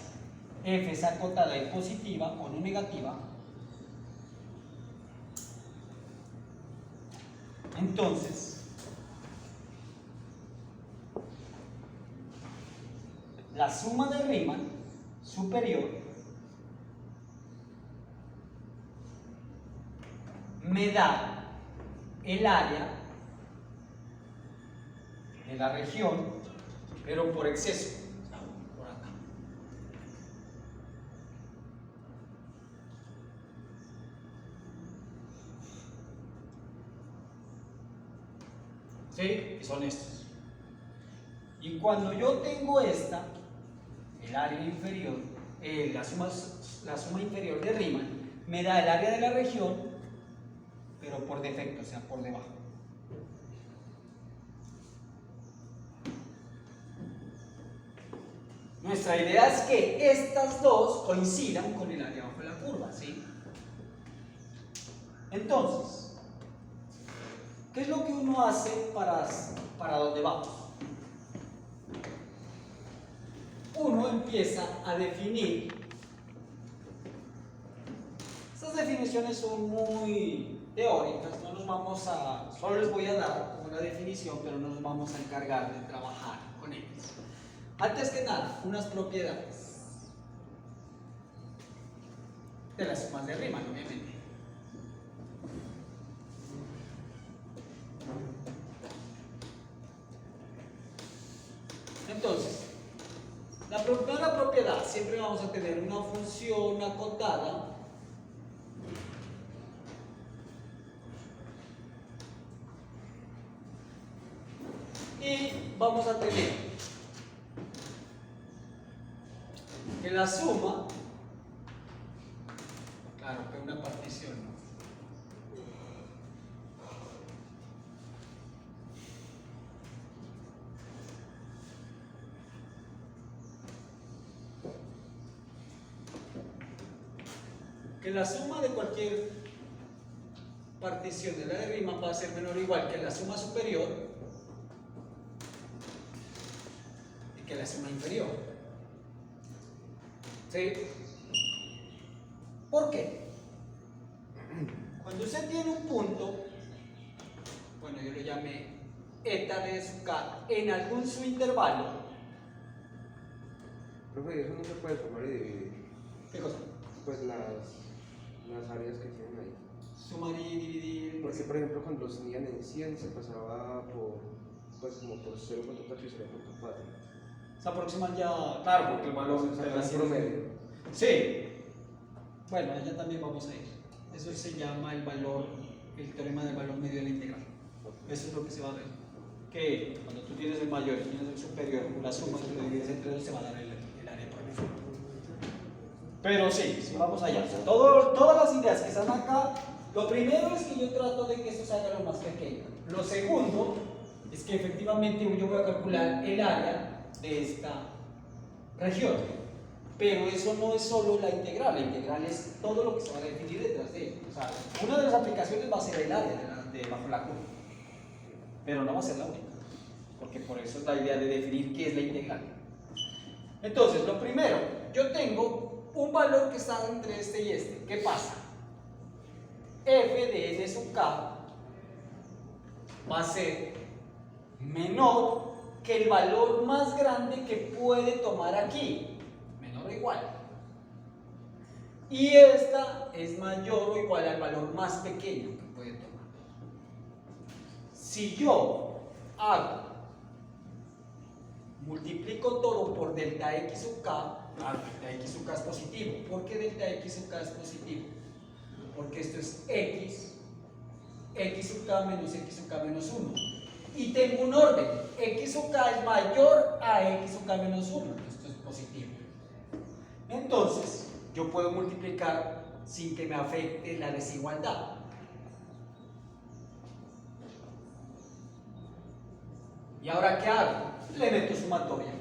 f es acotada y positiva o no negativa, entonces la suma de Riemann superior me da el área de la región, pero por exceso, por acá. ¿Sí? Y son estos. Y cuando yo tengo esta, el área inferior, la suma inferior de Riemann, me da el área de la región, pero por defecto, o sea, por debajo. Nuestra idea es que estas dos coincidan con el área bajo la curva, ¿sí? Entonces, ¿qué es lo que uno hace para donde vamos? Uno empieza a definir. Estas definiciones son muy teóricas, no nos vamos a, solo les voy a dar una definición, pero no nos vamos a encargar de trabajar con ellas. Antes que nada, unas propiedades de las sumas de Riemann, obviamente. Entonces, la primera propiedad, siempre vamos a tener una función acotada y vamos a tener que la suma, claro que una partición, ¿no? Que la suma de cualquier partición de la de Riemann va a ser menor o igual que la suma superior y que la suma inferior. ¿Sí? ¿Por qué? Cuando usted tiene un punto, bueno, yo lo llamé eta de su k en algún subintervalo. Profe, eso no se puede tomar y dividir. ¿Qué cosa? Pues las áreas que tienen ahí. Sumar y dividir. Porque, por ejemplo, cuando los tenían en 100 se pasaba por, pues como por 0.4 y 0.4. Se aproximan ya, claro, porque el valor Se de la saca el promedio. Sí. Bueno, allá también vamos a ir. Eso se llama el valor, el teorema del valor medio de la integral. Eso es lo que se va a ver. Que cuando tú tienes el mayor y tienes el superior, la suma que lo divides entre dos se va a dar el área por medio. Pero sí, vamos allá. O sea, todas las ideas que están acá, lo primero es que yo trato de que esto se haga lo más pequeño. Lo segundo es que efectivamente yo voy a calcular el área de esta región. Pero eso no es solo la integral es todo lo que se va a definir detrás de ella. O sea, una de las aplicaciones va a ser el área de bajo la curva, pero no va a ser la única, porque por eso es la idea de definir qué es la integral. Entonces, lo primero, yo tengo un valor que está entre este y este. ¿Qué pasa? F de n sub k va a ser menor que el valor más grande que puede tomar aquí, menor o igual. Y esta es mayor o igual al valor más pequeño que puede tomar. Si yo multiplico todo por delta x sub k, delta x sub k es positivo. ¿Por qué delta x sub k es positivo? Porque esto es x sub k menos x sub k menos 1. Y tengo un orden, x sub k es mayor a x sub k menos 1, esto es positivo. Entonces, yo puedo multiplicar sin que me afecte la desigualdad. ¿Y ahora qué hago? Le meto sumatoria.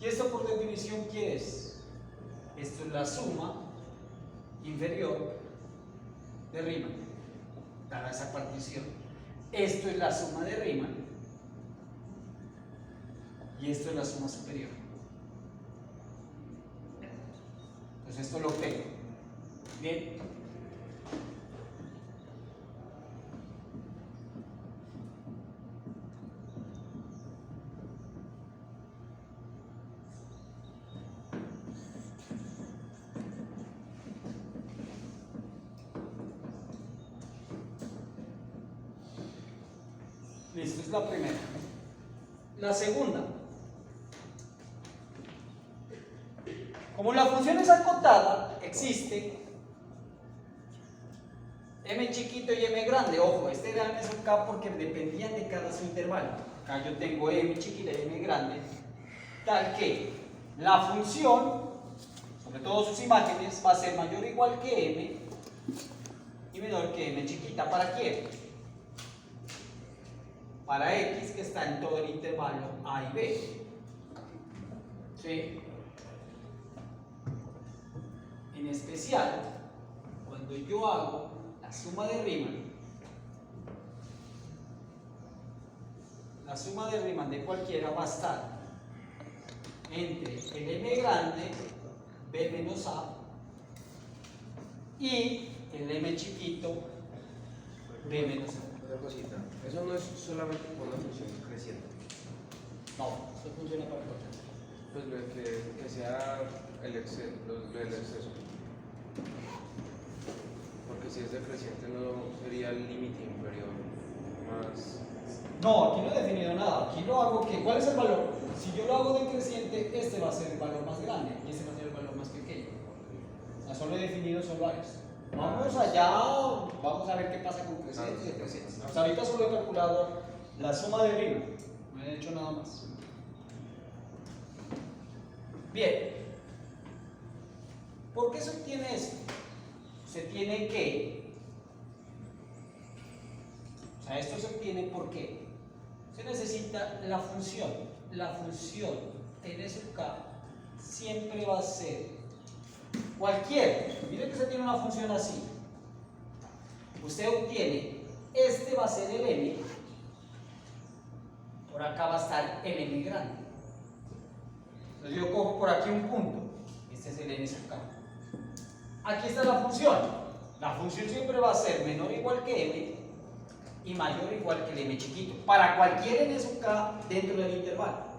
¿Y esto por definición qué es? Esto es la suma inferior de Riemann, dada esa partición. Esto es la suma de Riemann y esto es la suma superior. Entonces esto lo pego. Bien. Listo, es la primera. La segunda. Como la función es acotada, existe m chiquito y m grande. Ojo, este era m sub k porque dependían de cada subintervalo. Acá yo tengo m chiquita y m grande, tal que la función, sobre todo sus imágenes, va a ser mayor o igual que m y menor que m chiquita. ¿Para quién? Para x que está en todo el intervalo a y b. ¿Sí? En especial, cuando yo hago la suma de Riemann, de cualquiera va a estar entre el m grande, b menos a, y el m chiquito, b menos a. Otra cosita, eso no es solamente por una función creciente. No, eso funciona para cualquiera. Pues lo de que sea el exceso, lo del exceso. Porque si es decreciente no sería el límite inferior más. No, aquí no he definido nada. Aquí lo hago que, ¿cuál es el valor? Si yo lo hago decreciente, este va a ser el valor más grande y este va a ser el valor más pequeño. O sea, solo he definido solo a eso. Vamos allá, vamos a ver qué pasa con crecientes y decrecientes. Hasta ahorita solo he calculado la suma de Riemann, no he hecho nada más. Bien, ¿por qué se obtiene esto? Se tiene que, o sea, esto se obtiene porque se necesita la función. La función n sub k siempre va a ser cualquier. Mire que se tiene una función así. Usted obtiene, este va a ser el m, por acá va a estar el m grande. Entonces yo cojo por aquí un punto, este es el n sub k. Aquí está la función. La función siempre va a ser menor o igual que m y mayor o igual que el m chiquito, para cualquier n sub k dentro del intervalo.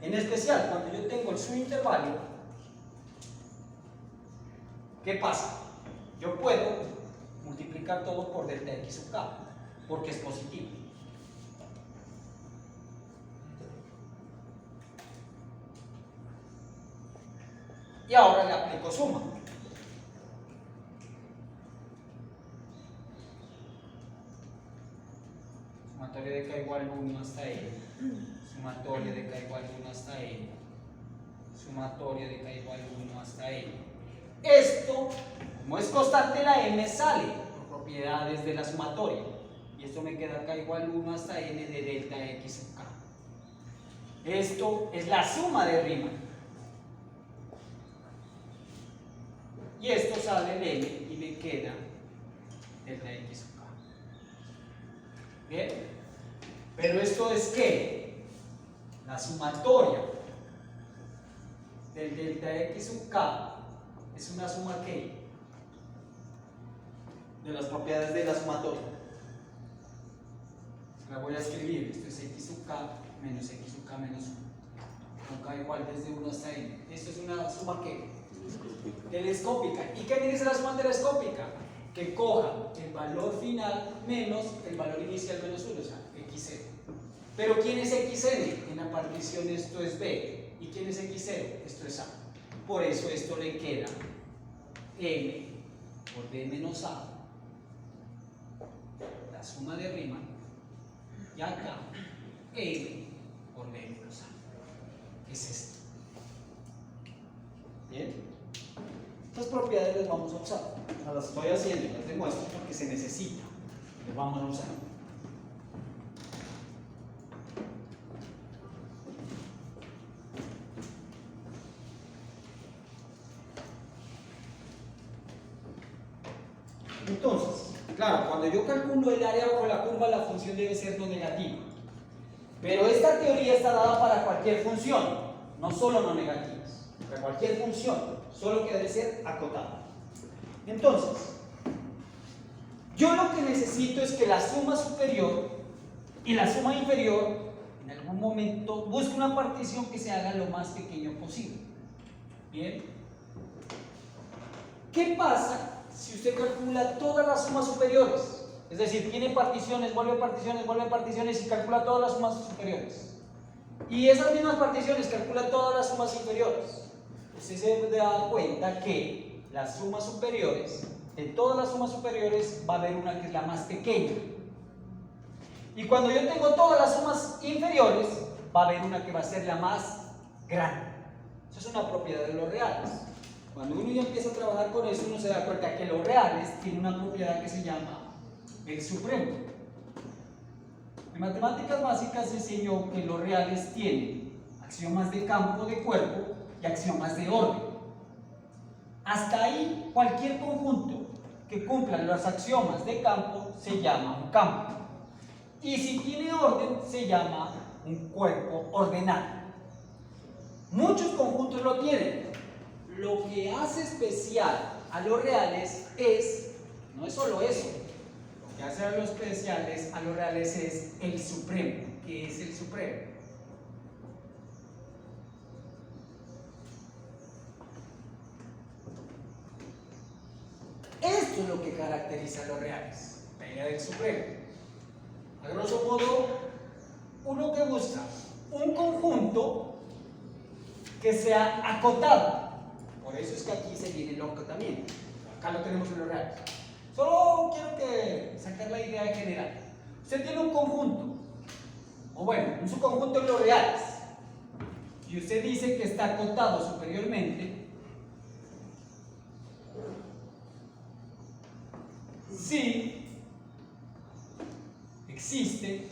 En especial, cuando yo tengo el subintervalo, ¿qué pasa? Yo puedo multiplicar todo por delta x sub k, porque es positivo. Y ahora le aplico suma. Sumatoria de k igual 1 hasta n. Sumatoria de k igual 1 hasta n. Sumatoria de k igual 1 hasta n. Esto, como es constante la m, sale por propiedades de la sumatoria. Y esto me queda k igual 1 hasta n de delta x sub k. Esto es la suma de Riemann. Y esto sale el m y me queda delta x sub k. Bien, pero esto es que la sumatoria del delta x sub k es una suma que de las propiedades de la sumatoria. La voy a escribir, esto es x sub k menos x sub k menos 1, con k igual desde 1 hasta n. Esto es una suma que telescópica. ¿Y qué me dice la suma telescópica? Que coja el valor final menos el valor inicial menos 1, o sea, xn. Pero ¿quién es xn? En la partición esto es b. ¿Y quién es x0? Esto es a. Por eso esto le queda m por b menos a, la suma de Riemann, y acá m por b menos a. Es esto. ¿Bien? Estas propiedades las vamos a usar. O sea, las estoy haciendo, las demuestro porque se necesita. Las vamos a usar. Entonces, claro, cuando yo calculo el área bajo la curva, la función debe ser no negativa. Pero esta teoría está dada para cualquier función, no solo no negativas. Para cualquier función, solo que debe ser acotada. Entonces, yo lo que necesito es que la suma superior y la suma inferior en algún momento busque una partición que se haga lo más pequeño posible. ¿Bien? ¿Qué pasa si usted calcula todas las sumas superiores? Es decir, tiene particiones, vuelve particiones y calcula todas las sumas superiores. Y esas mismas particiones calcula todas las sumas inferiores. usted se da cuenta que las sumas superiores, de todas las sumas superiores, va a haber una que es la más pequeña. Y cuando yo tengo todas las sumas inferiores, va a haber una que va a ser la más grande. Eso es una propiedad de los reales. Cuando uno ya empieza a trabajar con eso, uno se da cuenta que los reales tienen una propiedad que se llama el supremo. En matemáticas básicas se enseñó que los reales tienen axiomas de campo, de cuerpo y axiomas de orden. Hasta ahí, cualquier conjunto que cumpla los axiomas de campo se llama un campo. Y si tiene orden, se llama un cuerpo ordenado. Muchos conjuntos lo tienen. Lo que hace especial a los reales no es solo eso. Lo que hace a los especiales a los reales es el supremo. ¿Qué es el supremo? Esto es lo que caracteriza a los reales, la idea del supremo. A grosso modo, uno que busca un conjunto que sea acotado. Por eso es que aquí se viene el acotamiento. Acá lo tenemos en los reales. Solo quiero que sacar la idea en general. Usted tiene un conjunto, o bueno, un subconjunto en los reales, y usted dice que está acotado superiormente si existe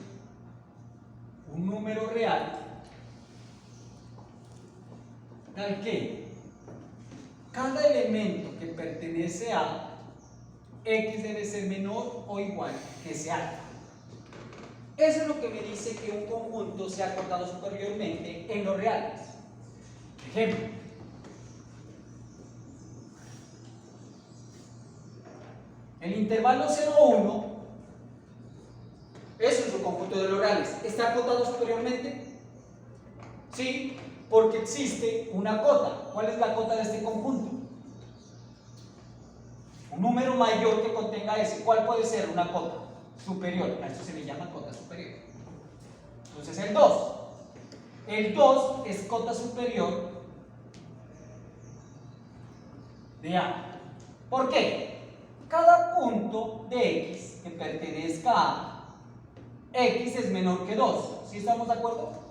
un número real tal que cada elemento que pertenece a X debe ser menor o igual que ese alfa. Eso es lo que me dice que un conjunto se ha acotado superiormente en los reales. Ejemplo: el intervalo 0,1 es un subconjunto de los reales. ¿Está acotado superiormente? Sí, porque existe una cota. ¿Cuál es la cota de este conjunto? Un número mayor que contenga ese. ¿Cuál puede ser una cota superior? A esto se le llama cota superior. Entonces el 2. El 2 es cota superior de A. ¿Por qué? Cada punto de X que pertenezca a X es menor que 2. ¿Sí estamos de acuerdo?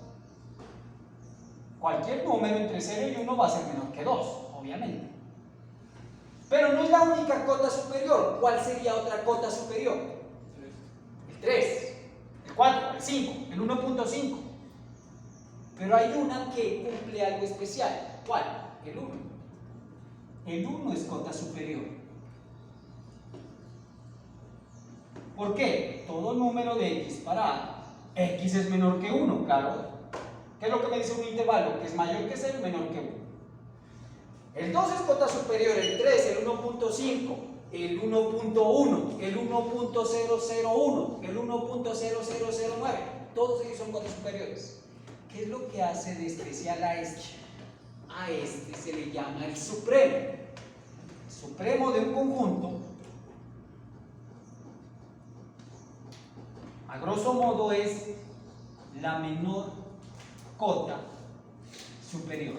Cualquier número entre 0 y 1 va a ser menor que 2, obviamente. Pero no es la única cota superior. ¿Cuál sería otra cota superior? El 3, el 4, el 5, el 1.5. Pero hay una que cumple algo especial. ¿Cuál? El 1. El 1 es cota superior. ¿Por qué? Todo número de X para A, X es menor que 1, claro. ¿Qué es lo que me dice un intervalo? Que es mayor que 0 y menor que 1. El 2 es cota superior, el 3, el 1.5, el 1.1, el 1.001, el 1.0009. Todos ellos son cotas superiores. ¿Qué es lo que hace de especial a este? A este se le llama el supremo. El supremo de un conjunto, a grosso modo, es la menor cota superior.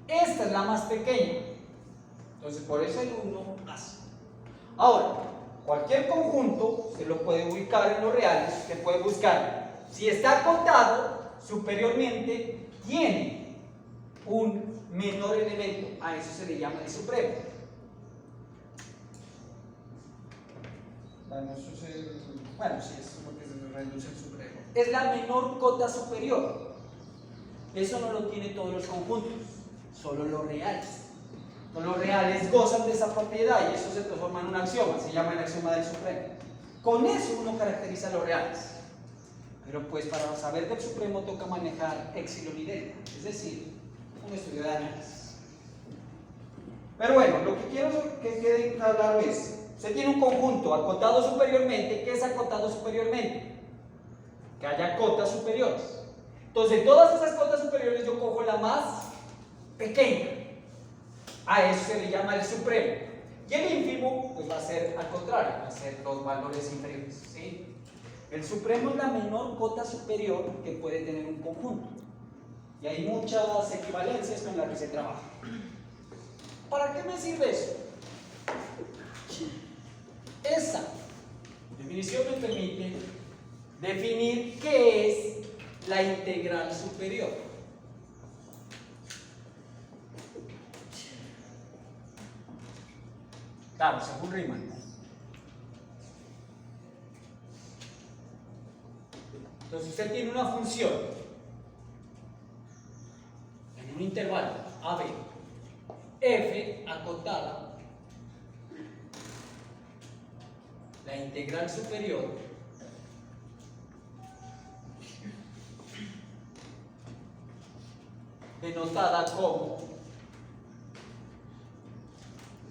Esta es la más pequeña. Entonces, por eso el 1 más. Ahora, cualquier conjunto se lo puede ubicar en los reales. Se puede buscar. Si está acotado superiormente, tiene un menor elemento. A eso se le llama el supremo. Bueno, sí, eso es lo que se reduce el supremo. Es la menor cota superior. Eso no lo tiene todos los conjuntos, solo los reales. Los reales gozan de esa propiedad y eso se transforma en un axioma, se llama el axioma del supremo. Con eso uno caracteriza a los reales. Pero pues para saber del supremo toca manejar epsilon y delta, es decir, un estudio de análisis. Pero bueno, lo que quiero que quede claro es: usted tiene un conjunto acotado superiormente. ¿Qué es acotado superiormente? Que haya cotas superiores. Entonces, de todas esas cotas superiores yo cojo la más pequeña. A eso se le llama el supremo. Y el ínfimo, pues va a ser al contrario, va a ser los valores inferiores, ¿sí? El supremo es la menor cota superior que puede tener un conjunto. Y hay muchas equivalencias con las que se trabaja. ¿Para qué me sirve eso? Esa definición me permite definir qué es la integral superior. Claro, según Riemann. Entonces usted tiene una función en un intervalo AB, f acotada, la integral superior denotada como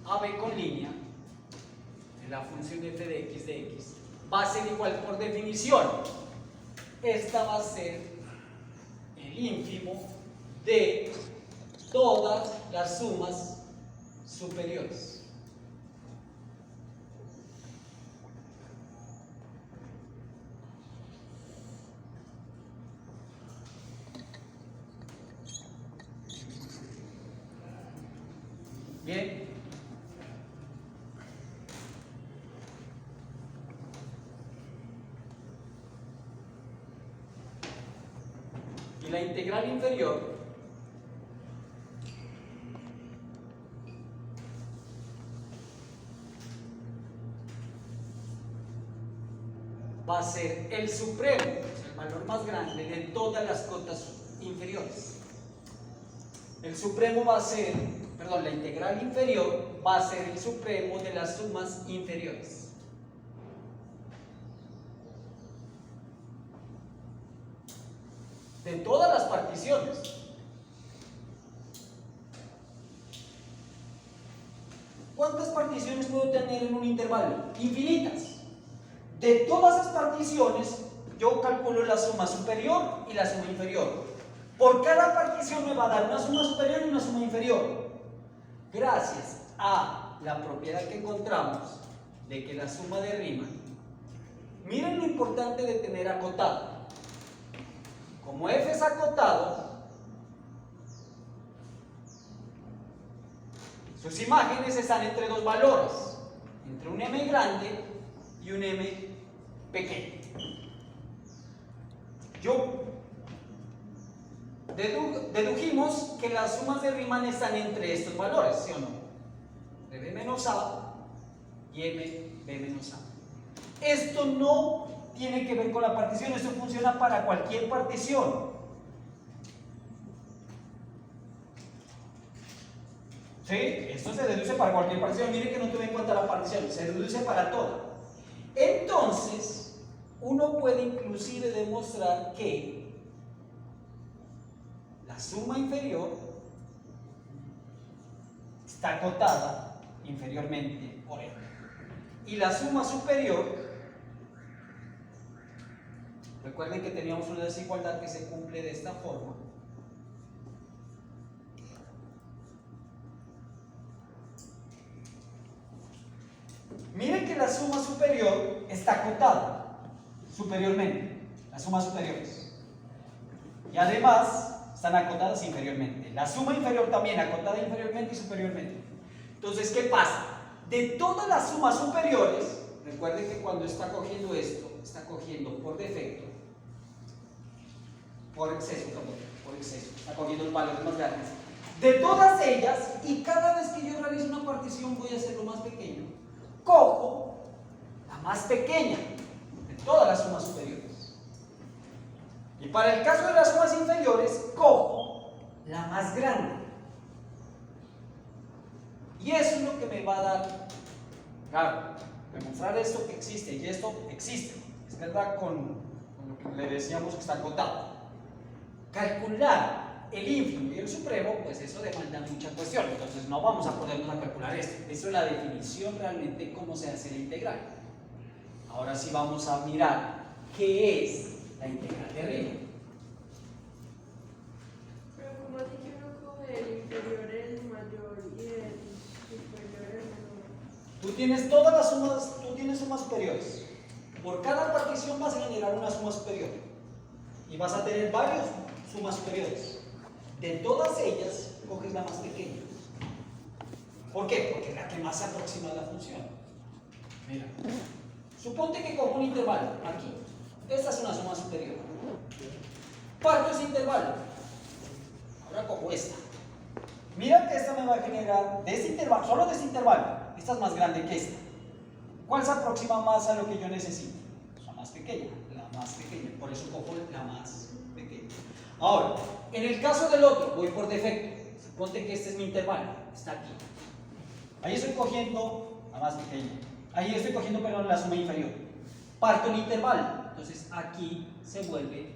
AB con línea de la función f de x va a ser igual por definición. Esta va a ser el ínfimo de todas las sumas superiores. Bien. Y la integral inferior va a ser el supremo, el valor más grande de todas las cotas inferiores. El supremo va a ser, perdón, la integral inferior va a ser el supremo de las sumas inferiores. De todas las particiones. ¿Cuántas particiones puedo tener en un intervalo? Infinitas. De todas esas particiones, yo calculo la suma superior y la suma inferior. Por cada partición me va a dar una suma superior y una suma inferior. Gracias a la propiedad que encontramos de que la suma de Riemann, miren lo importante de tener acotado. Como f es acotado, sus imágenes están entre dos valores, entre un m grande y un m pequeño. Dedujimos que las sumas de Riemann están entre estos valores, ¿sí o no? De b menos a y mb menos a. Esto no tiene que ver con la partición, esto funciona para cualquier partición. ¿Sí? Esto se deduce para cualquier partición. Mire que no tuve en cuenta la partición, se deduce para toda. Entonces, uno puede inclusive demostrar que la suma inferior está acotada inferiormente por m. Y la suma superior, recuerden que teníamos una desigualdad que se cumple de esta forma. Miren que la suma superior está acotada superiormente, las sumas superiores. Y además están acotadas inferiormente. La suma inferior también acotada inferiormente y superiormente. Entonces, ¿qué pasa? De todas las sumas superiores, recuerden que cuando está cogiendo esto, está cogiendo por defecto, por exceso, está cogiendo los valores más grandes. De todas ellas, y cada vez que yo realizo una partición voy a hacerlo más pequeño, cojo la más pequeña de todas las sumas superiores. Y para el caso de las sumas inferiores, cojo la más grande. Y eso es lo que me va a dar, claro, demostrar esto que existe, y esto existe. Es verdad con lo que le decíamos que está acotado. Calcular el ínfimo y el supremo, pues eso demanda mucha cuestión. Entonces no vamos a ponernos a calcular esto. Eso es la definición realmente cómo se hace la integral. Ahora sí vamos a mirar qué es la integral de Riemann. Pero como así que uno coge el inferior, el mayor y el superior, el menor. Tú tienes todas las sumas, tú tienes sumas superiores. Por cada partición vas a generar una suma superior. Y vas a tener varias sumas superiores. De todas ellas, coges la más pequeña. ¿Por qué? Porque es la que más se aproxima a la función. Mira, suponte que cojo un intervalo aquí. Esta es una suma superior. Parto ese intervalo. Ahora cojo esta. Mira que esta me va a generar, de ese intervalo, solo de ese intervalo, esta es más grande que esta. ¿Cuál se aproxima más a lo que yo necesito? La más pequeña, por eso cojo la más pequeña. Ahora, en el caso del otro, voy por defecto. Suponte que este es mi intervalo, está aquí. Ahí estoy cogiendo la más pequeña. Ahí estoy cogiendo, perdón, la suma inferior. Parto el intervalo, entonces aquí se vuelve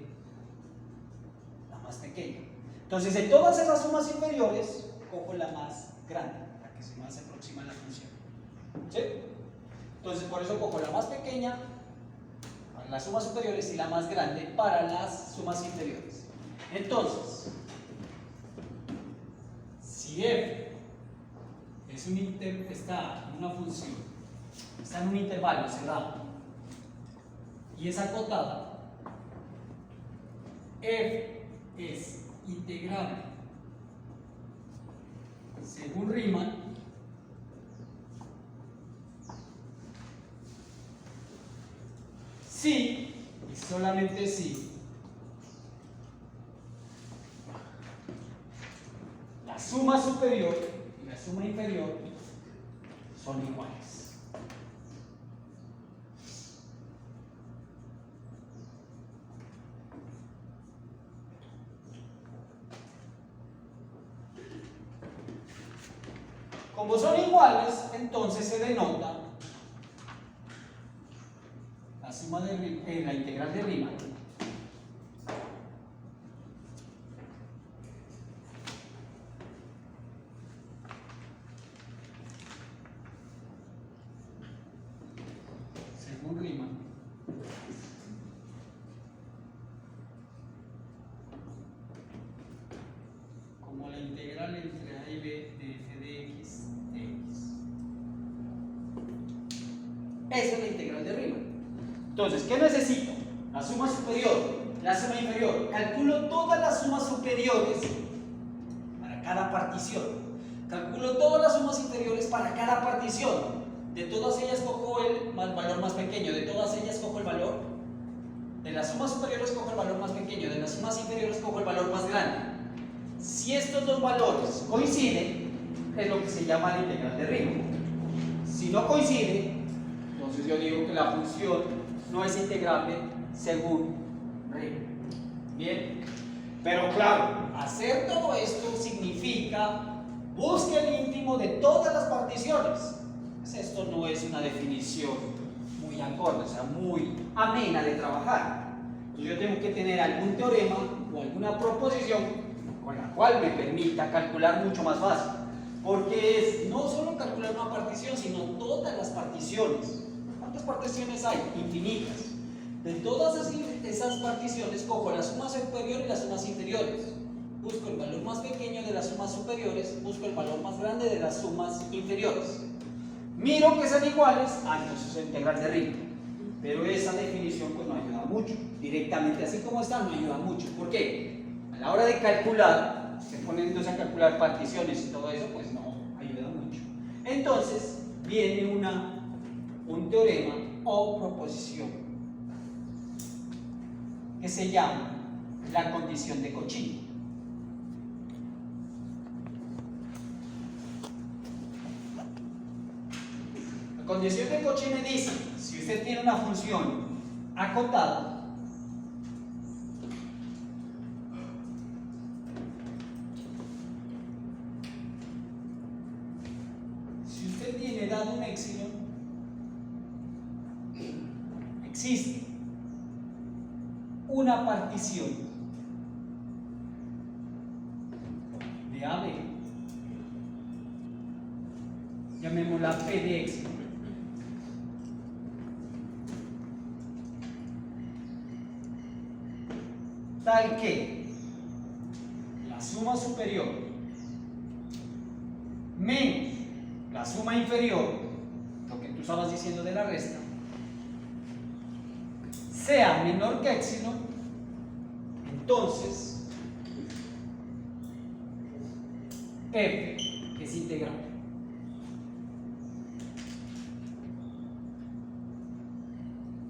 la más pequeña. Entonces, de todas esas sumas inferiores, cojo la más grande, la que más se aproxima a la función. ¿Sí? Entonces, por eso cojo la más pequeña para las sumas superiores y la más grande para las sumas inferiores. Entonces, si f es está en una función, está en un intervalo cerrado y es acotada, f es integrable según Riemann si y solamente si la suma superior y la suma inferior son iguales. Como son iguales, entonces se denota la suma de la integral de Riemann según Riemann como la integral entre a y b de f de x de x. Esa es la integral de Riemann. Entonces, ¿qué necesito? La suma superior, la suma inferior. Calculo todas las sumas superiores para cada partición. Calculo todas las sumas inferiores para cada partición. De todas ellas cojo el valor más pequeño, de todas ellas cojo el valor. De las sumas superiores cojo el valor más pequeño, de las sumas inferiores cojo el valor más grande. Si estos dos valores coinciden, es lo que se llama la integral de Riemann. Si no coincide, entonces yo digo que la función no es integrable según Riemann. Bien, pero claro, hacer todo esto significa busque el íntimo de todas las particiones. Pues esto no es una definición muy acorde, o sea, muy amena de trabajar. Entonces yo tengo que tener algún teorema o alguna proposición con la cual me permita calcular mucho más fácil. Porque es no solo calcular una partición, sino todas las particiones. ¿Cuántas particiones hay? Infinitas. De todas esas particiones cojo la suma superior y las sumas inferiores. Busco el valor más pequeño de las sumas superiores, busco el valor más grande de las sumas inferiores. Miro que sean iguales, entonces es integral de Riemann. Pero esa definición pues no ayuda mucho. Directamente así como está no ayuda mucho. ¿Por qué? A la hora de calcular, poniéndose a calcular particiones y todo eso, pues no ayuda mucho. Entonces viene un teorema o proposición que se llama la condición de Cauchy. La condición de Cauchy me dice, si usted tiene una función acotada, si usted tiene dado un éxito, existe una partición de AB, llamémosla P de éxito, tal que la suma superior menos la suma inferior, lo que tú estabas diciendo de la resta, sea menor que epsilon, entonces f es integral.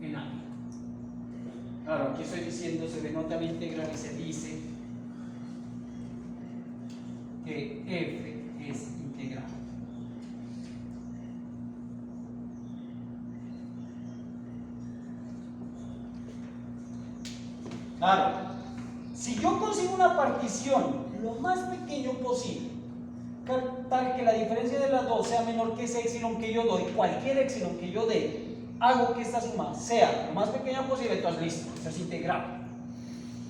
En A. Claro, aquí estoy diciendo, se denota la integral y se dice que f es integral. Claro, si yo consigo una partición lo más pequeño posible, tal que la diferencia de las dos sea menor que ese epsilon que yo doy, cualquier epsilon que yo dé, hago que esta suma sea lo más pequeña posible, entonces listo, eso es integral.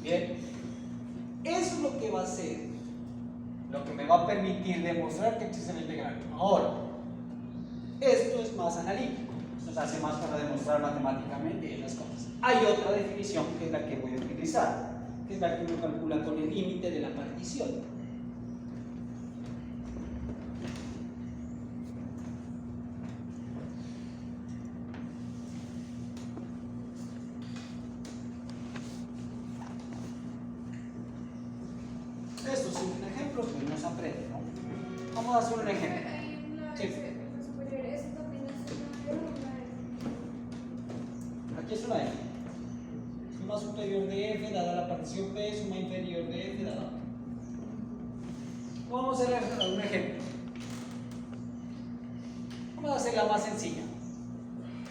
Bien, eso es lo que va a ser, lo que me va a permitir demostrar que existe la integral. Ahora, esto es más analítico, esto se hace más para demostrar matemáticamente las cosas. Hay otra definición que es la que voy a utilizar, que es la que uno calcula con el límite de la partición. Estos son ejemplos que uno se aprende, ¿no? Vamos a hacer un ejemplo. Sí. Aquí es una F. Suma superior de F dada la partición P, suma inferior de F dada. Vamos a hacer un ejemplo. Vamos a hacer la más sencilla.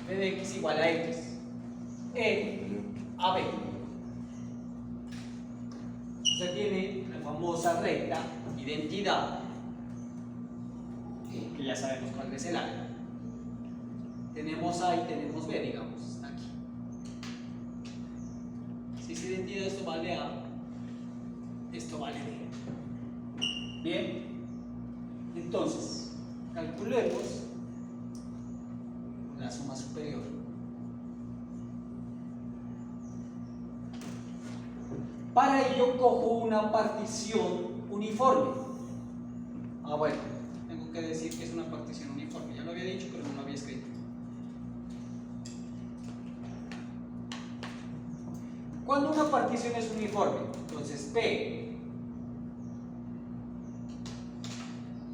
P de X igual a X. E a B. Usted tiene la famosa recta identidad, que ya sabemos cuál es el área. Tenemos A y tenemos B, digamos, está aquí. Si es identidad, esto vale A, esto vale B. Bien, entonces, calculemos la suma superior. Para ello cojo una partición uniforme. Bueno, tengo que decir que es una partición uniforme. Ya lo había dicho, pero no lo había escrito. Cuando una partición es uniforme, entonces P,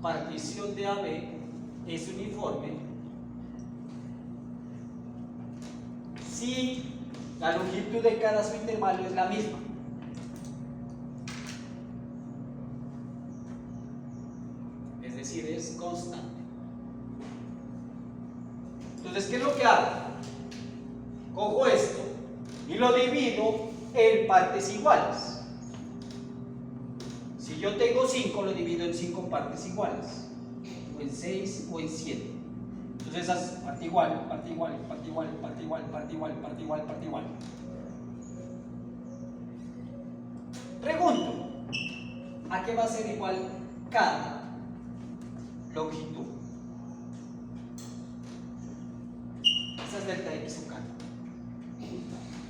partición de AB, es uniforme si la longitud de cada subintervalo es la misma. Es decir, es constante. Entonces, ¿qué es lo que hago? Cojo esto y lo divido en partes iguales. Si yo tengo 5, lo divido en 5 partes iguales, o en 6 o en 7. Entonces esas parte igual, parte igual, parte igual, parte igual, parte igual, parte igual, parte igual. Pregunto, ¿a qué va a ser igual cada longitud? Esa es delta x sub k.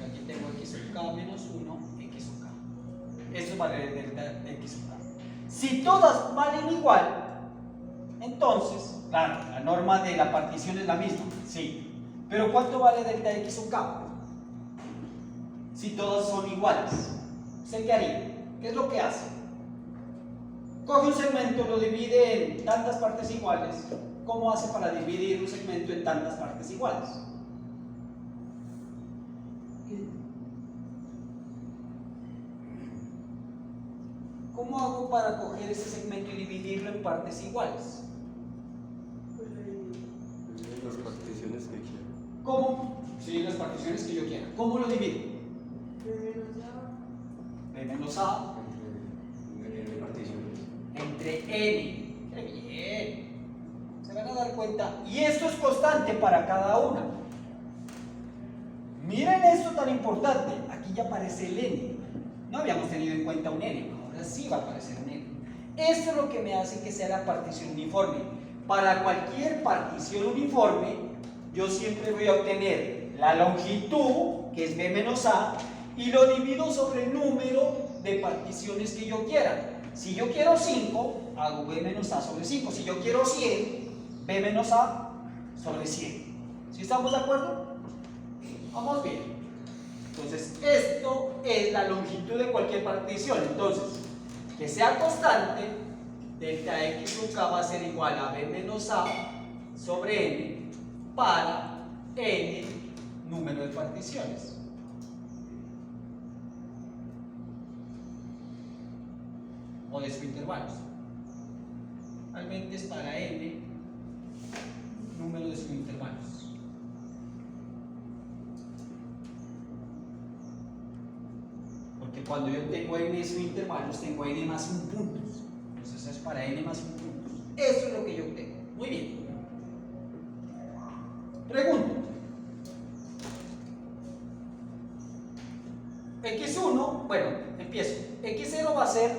Aquí tengo x sub k menos 1, x sub k. Eso vale delta x sub k. Si todas valen igual, entonces, claro, la norma de la partición es la misma, sí. Pero ¿cuánto vale delta x sub k? Si todas son iguales. ¿Usted qué haría? ¿Qué es lo que hace? Coge un segmento, lo divide en tantas partes iguales. ¿Cómo hace para dividir un segmento en tantas partes iguales? ¿Cómo hago para coger ese segmento y dividirlo en partes iguales? Las particiones que quiero. ¿Cómo? Sí, las particiones que yo quiera. ¿Cómo lo divido? B menos A Entre particiones. entre N. ¡Qué bien! Se van a dar cuenta. Y esto es constante para cada una. Miren esto tan importante. Aquí ya aparece el N. No habíamos tenido en cuenta un N. Ahora sí va a aparecer un N. Esto es lo que me hace que sea la partición uniforme. Para cualquier partición uniforme, yo siempre voy a obtener la longitud, que es B menos A, y lo divido sobre el número de particiones que yo quiera. Si yo quiero 5, hago B menos A sobre 5. Si yo quiero 100, B menos A sobre 100. ¿Sí estamos de acuerdo? Vamos bien. Entonces, esto es la longitud de cualquier partición. Entonces, que sea constante delta x sub k va a ser igual a b menos a sobre n para n número de particiones. O de subintervalos. Realmente es para n número de subintervalos. Porque cuando yo tengo n subintervalos, tengo n más 1 puntos. Entonces eso es para n más 1 puntos. Eso es lo que yo tengo. Muy bien. Pregunta. X1, bueno, empiezo. X0 va a ser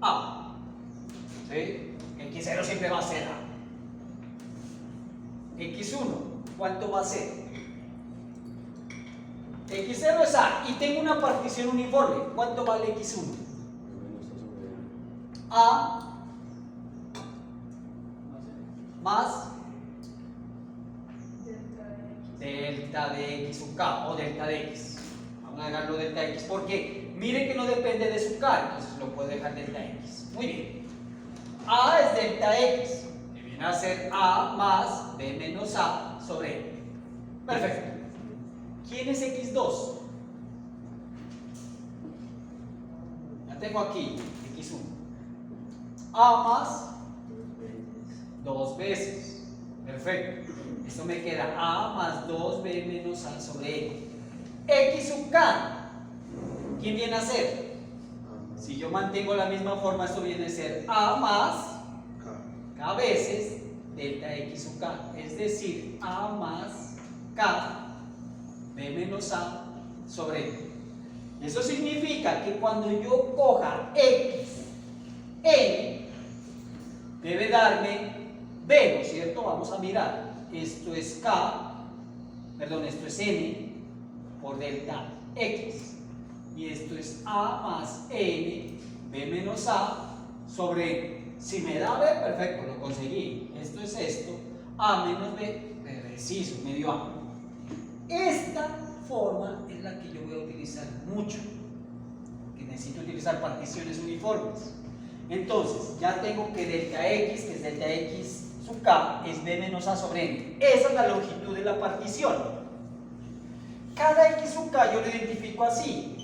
A. ¿Sí? X0 siempre va a ser A. X1, ¿cuánto va a ser? X0 es A y tengo una partición uniforme. ¿Cuánto vale X1? A más delta de x sub k o delta de x. Vamos a dejarlo delta de x porque mire que no depende de sub k, entonces lo puedo dejar delta x. Muy bien. A es delta x, que viene a ser A más B menos A sobre N. Perfecto. ¿Quién es x2? Ya tengo aquí x1. A más 2 veces. Perfecto. Esto me queda A más 2B menos A sobre N. X sub K. ¿Quién viene a ser? Si yo mantengo la misma forma, esto viene a ser A más K veces delta X sub K. Es decir, A más K B menos A sobre N. Eso significa que cuando yo coja X, N, debe darme B, ¿no es cierto? Vamos a mirar. Esto es esto es N por delta X. Y esto es A más N, B menos A sobre N. Si me da B, perfecto, lo conseguí. Esto es esto, A menos B, preciso, me dio A. Esta forma es la que yo voy a utilizar mucho, que necesito utilizar particiones uniformes. Entonces, ya tengo que delta X, que es delta X sub K, es B menos A sobre N. Esa es la longitud de la partición. Cada X sub K yo lo identifico así,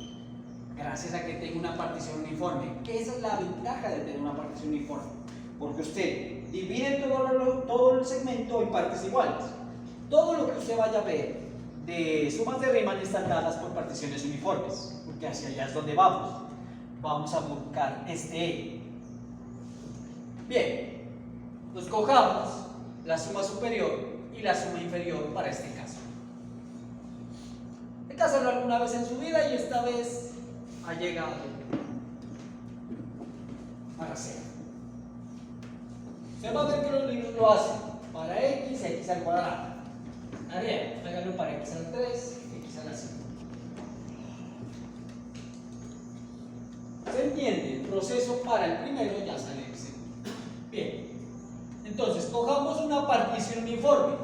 gracias a que tengo una partición uniforme. Esa es la ventaja de tener una partición uniforme, porque usted divide todo el segmento en partes iguales. Todo lo que usted vaya a ver de sumas de Riemann están dadas por particiones uniformes, porque hacia allá es donde vamos. Vamos a buscar este E. Bien, pues cojamos la suma superior y la suma inferior para este caso. Hay que hacerlo alguna vez en su vida y esta vez ha llegado para cero. Usted va a ver que los libros lo hacen para x, x al cuadrado. Tarea, háganlo para x al 3, x a la 5. ¿Se entiende? El proceso para el primero ya sale el segundo. Bien, entonces cojamos una partición uniforme.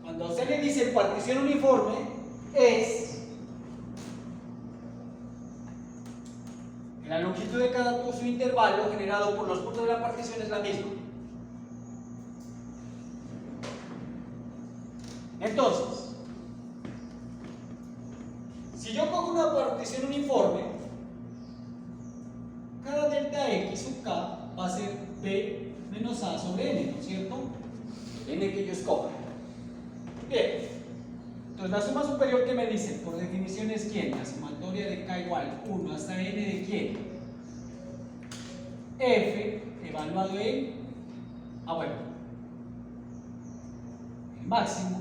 Cuando a usted le dice partición uniforme, es que la longitud de cada subintervalo generado por los puntos de la partición es la misma. Entonces, si yo cojo una partición uniforme, cada delta X sub K va a ser B menos A sobre N, ¿no es cierto? N que yo escoja. Bien, entonces la suma superior que me dicen, por definición es ¿quién? La sumatoria de K igual 1 hasta N de ¿quién? F evaluado en, bueno, el máximo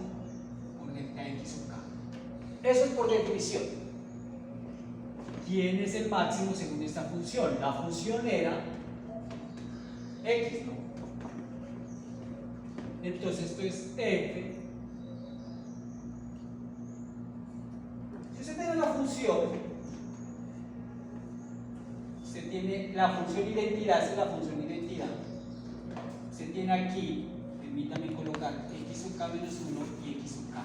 por delta X sub K. Eso es por definición. ¿Quién es el máximo según esta función? La función era X, ¿no? Entonces esto es F. Si usted tiene la función, usted tiene la función identidad, esa es la función identidad. Usted tiene aquí, permítame colocar X sub K menos 1 y X sub K.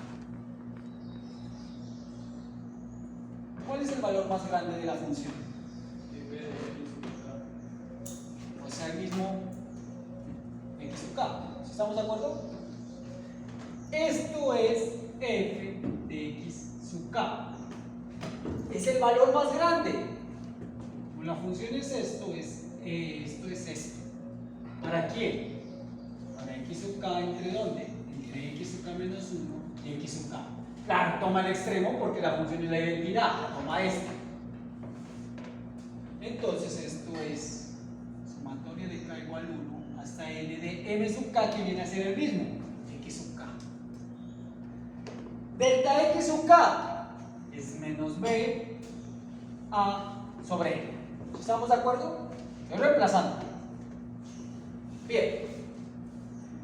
¿Cuál es el valor más grande de la función? O sea, el mismo x sub k. ¿Sí estamos de acuerdo? Esto es f de x sub k. Es el valor más grande. Como la función es esto, esto es esto. ¿Para quién? Para x sub k, ¿entre dónde? Entre x sub k menos 1 y x sub k. Claro, toma el extremo porque la función es la identidad, toma esta. Entonces esto es sumatoria de k igual 1 hasta n de m sub k, que viene a ser el mismo, x sub k. Delta x sub k es menos b a sobre n. ¿Estamos de acuerdo? Estoy reemplazando. Bien.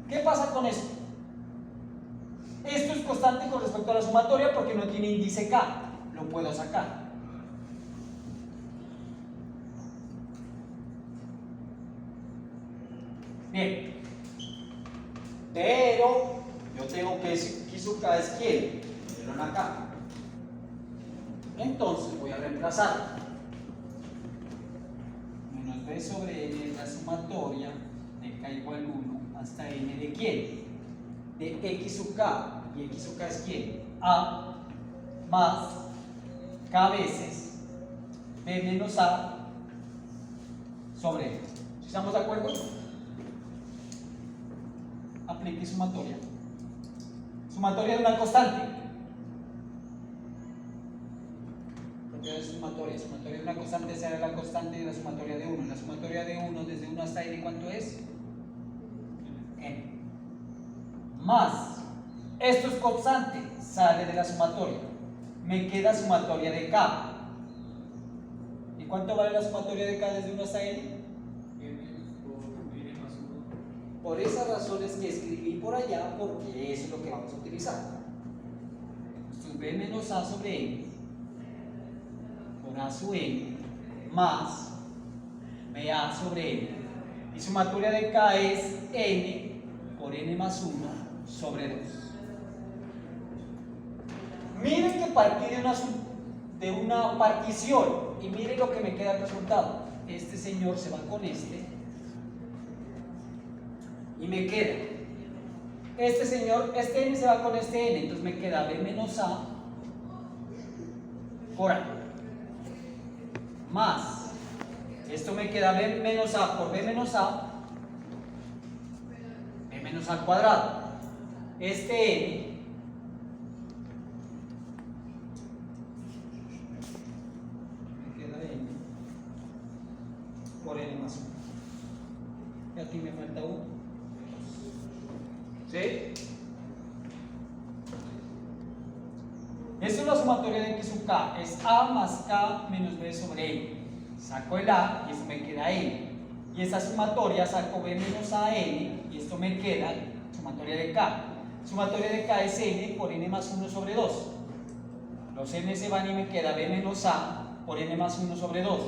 ¿Qué pasa con esto? Esto es constante con respecto a la sumatoria porque no tiene índice k. Lo puedo sacar. Bien. Pero yo tengo que x sub k es quién. Pero acá. Entonces voy a reemplazar. Menos b sobre n es la sumatoria de k igual 1 hasta n de quién. De x sub k. ¿Y x sub k es quién? A más k veces b menos a sobre n. ¿Sí estamos de acuerdo? Aplique sumatoria. Sumatoria de una constante. Propiedad de sumatoria. Sumatoria de una constante será la constante de la sumatoria de 1. La sumatoria de 1 desde 1 hasta n, ¿cuánto es? N. Más. Esto es constante, sale de la sumatoria. Me queda sumatoria de k. ¿Y cuánto vale la sumatoria de k desde 1 hasta n? Por esas razones que escribí por allá, porque eso es lo que vamos a utilizar. Esto es b menos a sobre n por a sub n más ba sobre n. Y sumatoria de k es n por n más 1 sobre 2. Miren que partí de una partición y miren lo que me queda el resultado. Este señor se va con este y me queda este señor, este n se va con este n, entonces me queda b menos a por a más esto me queda b menos a por b menos a al cuadrado. Este n por n más 1. Y aquí me falta 1. ¿Sí? Esto es la sumatoria de x sub k. Es a más k menos b sobre n. Saco el a y esto me queda n. Y esta sumatoria saco b menos a n y esto me queda sumatoria de k. Sumatoria de k es n por n más 1 sobre 2. Los n se van y me queda b menos a por n más 1 sobre 2.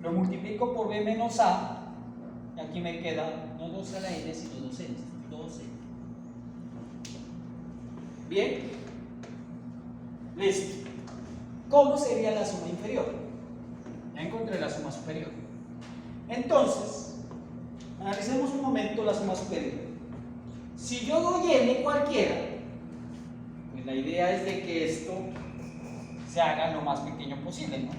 Lo multiplico por b menos a y aquí me queda no 2 a la n sino 2n. 2n. Bien. Listo. ¿Cómo sería la suma inferior? Ya encontré la suma superior. Entonces, analicemos un momento la suma superior. Si yo doy n cualquiera, pues la idea es de que esto se haga lo más pequeño posible, ¿no?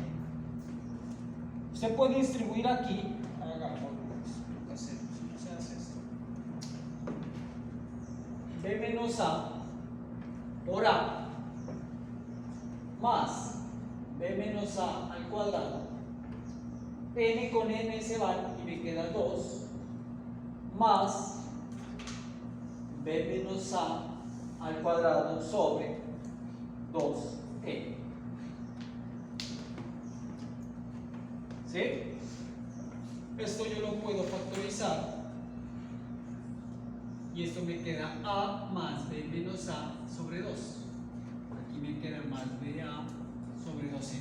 Usted puede distribuir aquí, no se hace esto, b menos a por a más b menos a al cuadrado, n con n se van y me queda 2 más b menos a al cuadrado sobre 2n. ¿Sí? Esto yo lo puedo factorizar y esto me queda a más b menos a sobre 2. Aquí me queda más ba sobre 2n.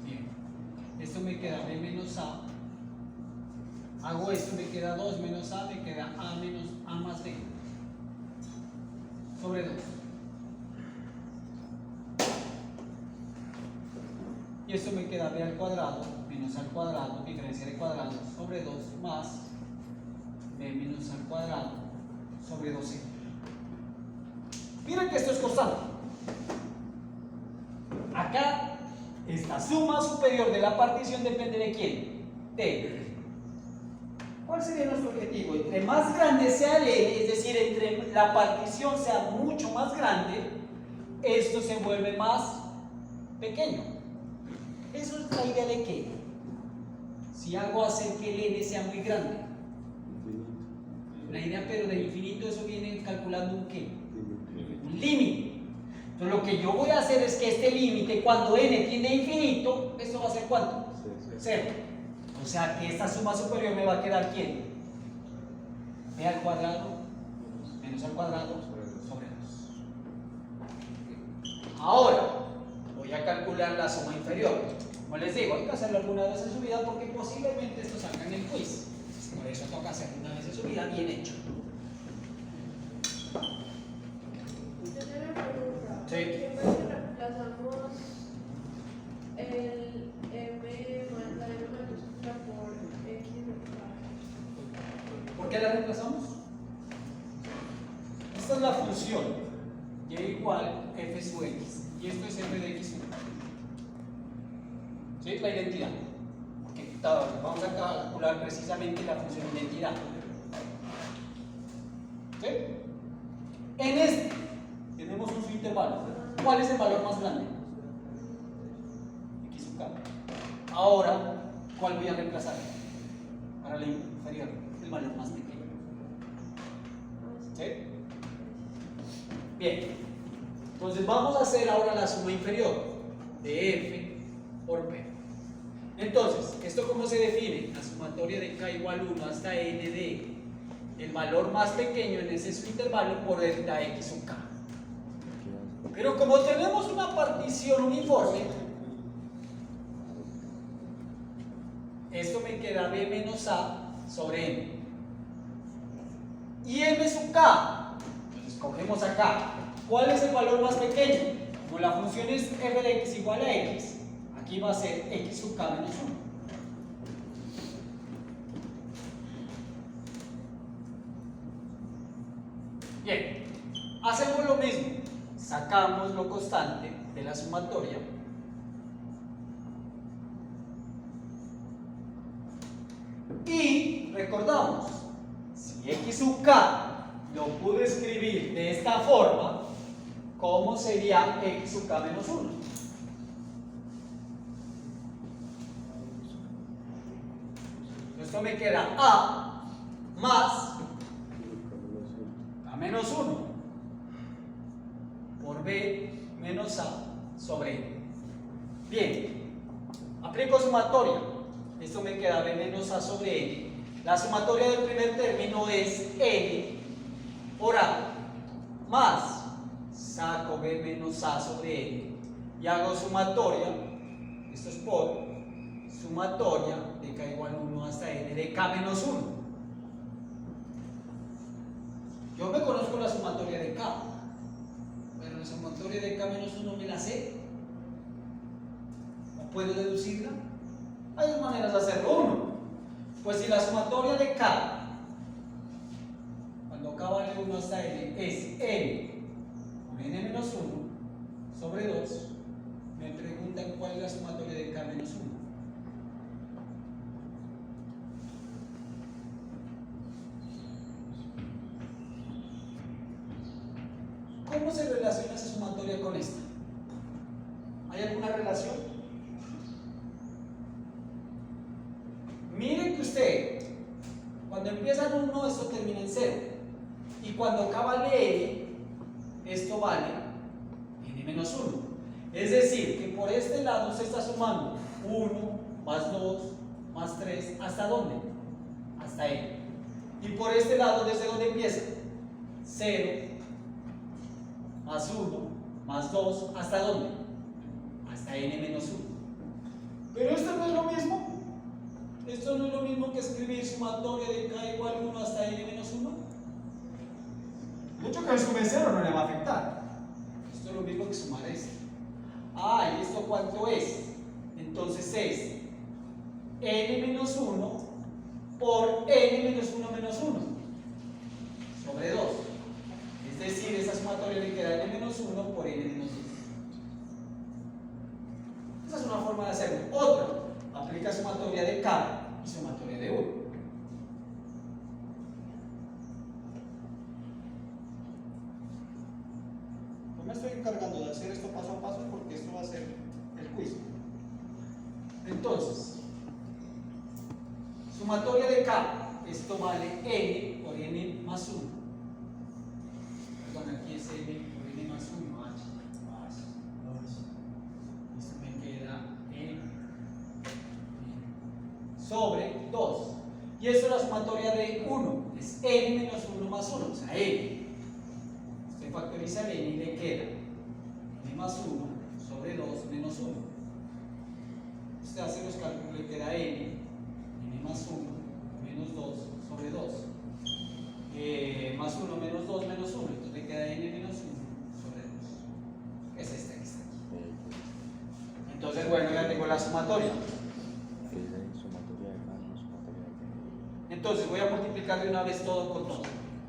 Bien, esto me queda b menos a. Hago esto, me queda 2 menos a, me queda a menos a más b sobre 2. y esto me queda b al cuadrado menos al cuadrado, diferencia de cuadrados sobre 2 más b menos al cuadrado sobre 2c. Miren que esto es constante. Acá, esta suma superior de la partición depende de quién, de f. ¿Cuál sería nuestro objetivo? Entre más grande sea el n, es decir, entre la partición sea mucho más grande, esto se vuelve más pequeño. Eso es la idea de qué. Si hago hacer que el n sea muy grande, la idea pero del infinito, eso viene calculando un qué, un límite. Entonces lo que yo voy a hacer es que este límite, cuando n tiende a infinito, esto va a ser ¿cuánto? 0. O sea que esta suma superior me va a quedar ¿quién? b al cuadrado menos al cuadrado sobre 2. Ahora voy a calcular la suma inferior. Como les digo, hay que hacerlo alguna vez en su vida porque posiblemente esto salga en el quiz. Por eso toca hacerlo una vez en su vida bien hecho. Yo tengo una pregunta. Sí. ¿Por qué reemplazamos el m más la m mayúscula por x de k? ¿Por qué la reemplazamos? Esta es la función y igual f sub x y esto es f de x sub. ¿Sí? La identidad. Porque vamos a calcular precisamente la función identidad. ¿Sí? En este tenemos un subintervalo. ¿Cuál es el valor más grande? X sub k. Ahora, ¿cuál voy a reemplazar? Para la inferior, el valor más pequeño. ¿Sí? Bien. Entonces vamos a hacer ahora la suma inferior de f por p. Entonces, ¿esto cómo se define? La sumatoria de k igual 1 hasta n de el valor más pequeño en ese subintervalo por delta x sub k. Pero como tenemos una partición uniforme, esto me queda b menos a sobre n. Y m sub k, entonces cogemos acá. ¿Cuál es el valor más pequeño? Como la función es f de x igual a x, aquí va a ser x sub k menos 1. Bien, hacemos lo mismo. Sacamos lo constante de la sumatoria. Y recordamos, si x sub k lo pude escribir de esta forma, ¿cómo sería x sub k menos 1? Esto me queda a más k menos 1 por b menos a sobre n. Bien, aplico sumatoria. Esto me queda b menos a sobre n. La sumatoria del primer término es n por a más saco b menos a sobre n y hago sumatoria. Esto es por sumatoria de k igual 1 hasta n de k menos 1. Yo me conozco la sumatoria de k, pero la sumatoria de k menos 1 me la sé. ¿No puedo deducirla? Hay dos maneras de hacerlo. Uno, pues si la sumatoria de k, cuando k vale 1 hasta n, es n por n menos 1 sobre 2, me preguntan cuál es la sumatoria de k menos 1. ¿Cómo se relaciona esa sumatoria con esta? ¿Hay alguna relación? Miren que usted, cuando empieza en 1, esto termina en 0. Y cuando k vale n, esto vale n menos 1. Es decir, que por este lado se está sumando 1 más 2 más 3, ¿hasta dónde? Hasta n. Y por este lado, ¿desde dónde empieza? 0 más 1 más 2, ¿hasta dónde? Hasta n menos 1. Pero esto no es lo mismo. Esto no es lo mismo que escribir sumatoria de k igual 1 hasta n menos 1. El hecho que sume 0 no le va a afectar. Esto es lo mismo que sumar esto. Ah, ¿y esto cuánto es? Entonces es n menos 1 por n menos 1 menos 1 sobre 2. Es decir, esa sumatoria le queda n menos 1 por n menos 2. Esa es una forma de hacerlo. Otra, aplica sumatoria de k y sumatoria de 1. No me estoy encargando de hacer esto paso a paso porque esto va a ser el quiz. Entonces, sumatoria de k, esto vale n por n más 1. Perdón, aquí es n por n más 1, h más 2. Esto me queda n sobre 2. Y esto es la sumatoria de 1, es n menos 1 más 1, o sea, n. Usted factoriza el n y le queda n más 1 sobre 2 menos 1. Usted hace los cálculos, le queda n más 1 menos 2 sobre 2. Más 1 menos 2 menos 1. Entonces le queda n menos 1 sobre 2. Es esta que está aquí. Entonces, bueno, ya tengo la sumatoria. Entonces voy a multiplicar de una vez todo con todo.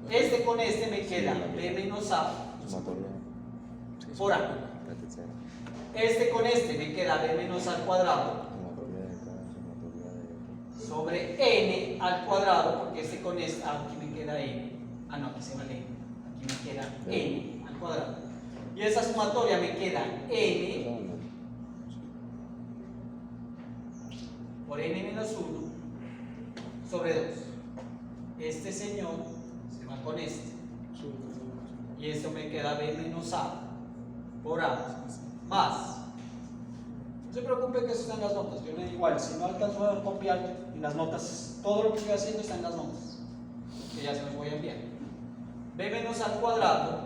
Este con este me queda b menos a por a. Este con este me queda b menos a al cuadrado sobre n al cuadrado, porque este con este, aquí me queda n. Ah, no, aquí se va el n. Aquí me queda n al cuadrado. Y esa sumatoria me queda n por n menos 1 sobre 2. Este señor se va con este. Y esto me queda b menos a por a más. No se preocupe que eso está en las notas. Yo le digo igual, si no alcanzo a copiar en las notas, todo lo que estoy haciendo está en las notas, que ya se los voy a enviar. B menos a al cuadrado,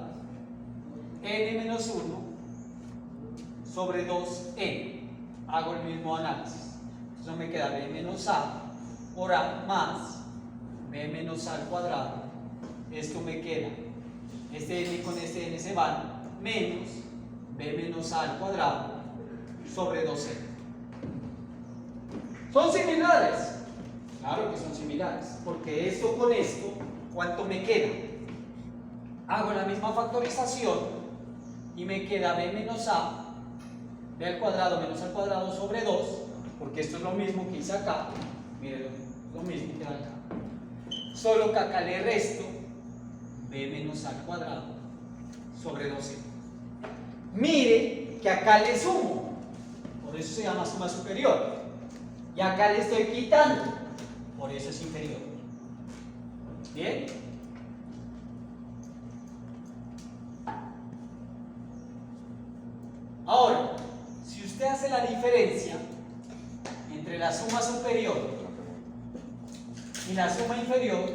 n menos 1 sobre 2n. Hago el mismo análisis. Entonces me queda b menos a por a más b menos a al cuadrado. Esto me queda, este n con este n se van, menos b menos a al cuadrado sobre 2n. ¿Son similares? Claro que son similares, porque esto con esto, ¿cuánto me queda? Hago la misma factorización y me queda b menos a, b al cuadrado menos al cuadrado sobre 2, porque esto es lo mismo que hice acá. Miren, lo mismo que acá. Solo que acá le resto b menos a al cuadrado sobre 2n. Mire que acá le sumo, por eso se llama suma superior. Y acá le estoy quitando, por eso es inferior. ¿Bien? Ahora, si usted hace la diferencia entre la suma superior y la suma inferior,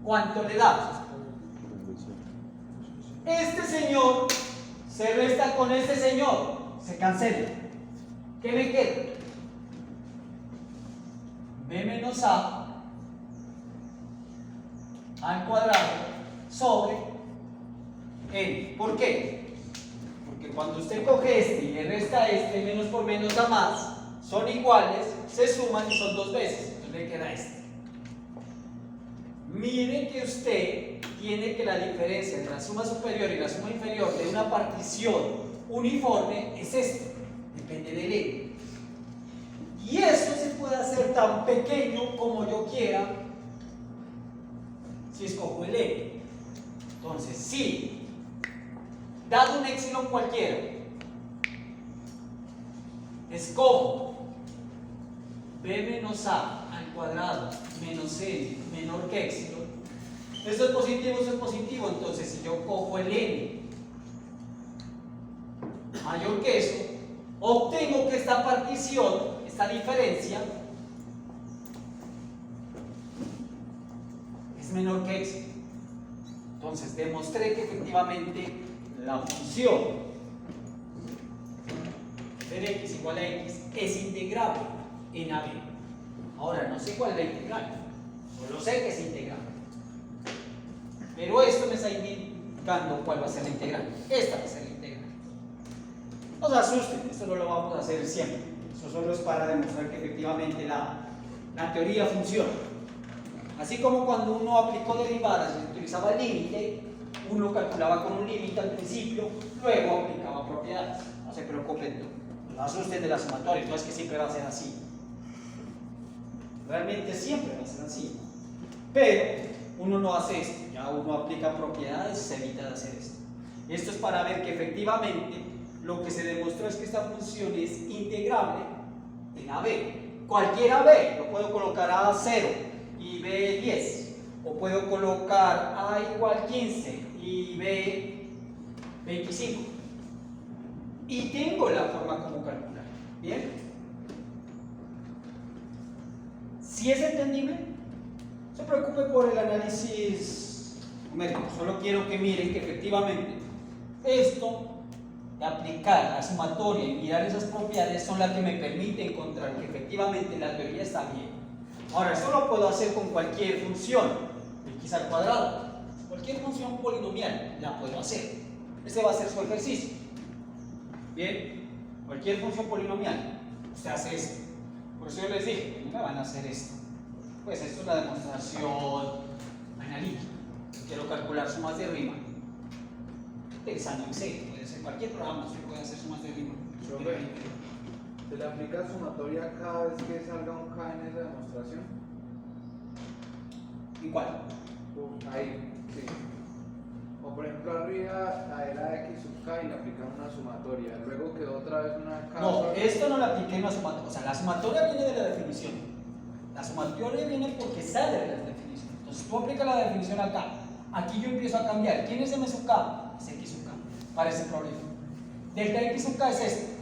¿cuánto le da? Este señor se resta con este señor, se cancela. ¿Qué me queda? B menos a al cuadrado sobre n. ¿Por qué? Porque cuando usted coge este y le resta este, menos por menos da más, son iguales, se suman y son dos veces. Entonces le queda este. Mire que usted tiene que la diferencia entre la suma superior y la suma inferior de una partición uniforme es esto, depende del n. Y eso se puede hacer tan pequeño como yo quiera si escojo el n. Entonces, si dado un epsilon cualquiera, escojo b menos a al cuadrado menos n menor que epsilon, esto es positivo, entonces si yo cojo el n mayor que eso, obtengo que esta partición, esta diferencia, es menor que epsilon. Entonces demostré que efectivamente la función de x igual a x es integrable en AB. Ahora no sé cuál es la integral, solo sé que es integrable. Pero esto me está indicando cuál va a ser la integral. Esta va a ser la integral. No se asusten, esto no lo vamos a hacer siempre. Eso solo es para demostrar que efectivamente la teoría funciona. Así como cuando uno aplicó derivadas y utilizaba el límite, uno calculaba con un límite al principio, luego aplicaba propiedades. No se preocupen, no asusten de la sumatoria, no es que siempre va a ser así. Realmente siempre va a ser así. Pero uno no hace esto, ya uno aplica propiedades y se evita de hacer esto. Esto es para ver que efectivamente lo que se demostró es que esta función es integrable en AB. Cualquier AB, lo puedo colocar a 0 y B 10, o puedo colocar A igual 15 y B 25. Y tengo la forma como calcular. ¿Bien? Si es entendible, no se preocupe por el análisis numérico, solo quiero que miren que efectivamente esto de aplicar la sumatoria y mirar esas propiedades son las que me permiten encontrar que efectivamente la teoría está bien. Ahora, eso lo puedo hacer con cualquier función, x al cuadrado, cualquier función polinomial la puedo hacer. Ese va a ser su ejercicio. Bien, cualquier función polinomial, usted hace esto. Por eso yo les dije, no me van a hacer esto. Pues esto es la demostración analítica. Quiero calcular sumas de rima. Utilizando Excel, puede ser cualquier programa, usted puede hacer sumas de rima. Profe, ¿se le aplica sumatoria cada vez que salga un K en esa demostración? Igual. Ahí, sí. O por ejemplo arriba era X sub K y le aplican una sumatoria, luego quedó otra vez una K. No, esto no lo apliqué en una sumatoria. O sea, la sumatoria viene de la definición. La sumatoria viene porque sale de la definición. Entonces tú aplicas la definición acá. Aquí yo empiezo a cambiar. ¿Quién es M sub K? Es X sub K. Para ese problema. Delta X sub K es esto.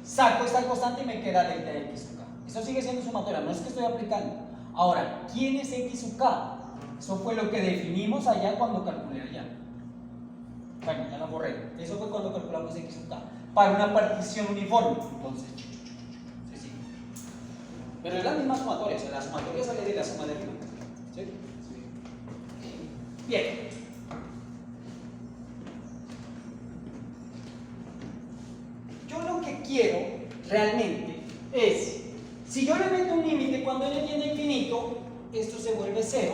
Saco esta constante y me queda delta X sub K. Eso sigue siendo sumatoria, no es que estoy aplicando. Ahora, ¿quién es X sub K? Eso fue lo que definimos allá cuando calculé allá. Bueno, ya lo borré. Eso fue cuando calculamos X sub K. Para una partición uniforme. Entonces, sí, sí. Pero es la misma sumatoria, o sea, la sumatoria sale de la suma de rima. ¿Sí? Sí. Bien. Yo lo que quiero realmente es, si yo le meto un límite cuando n tiende a infinito, esto se vuelve 0,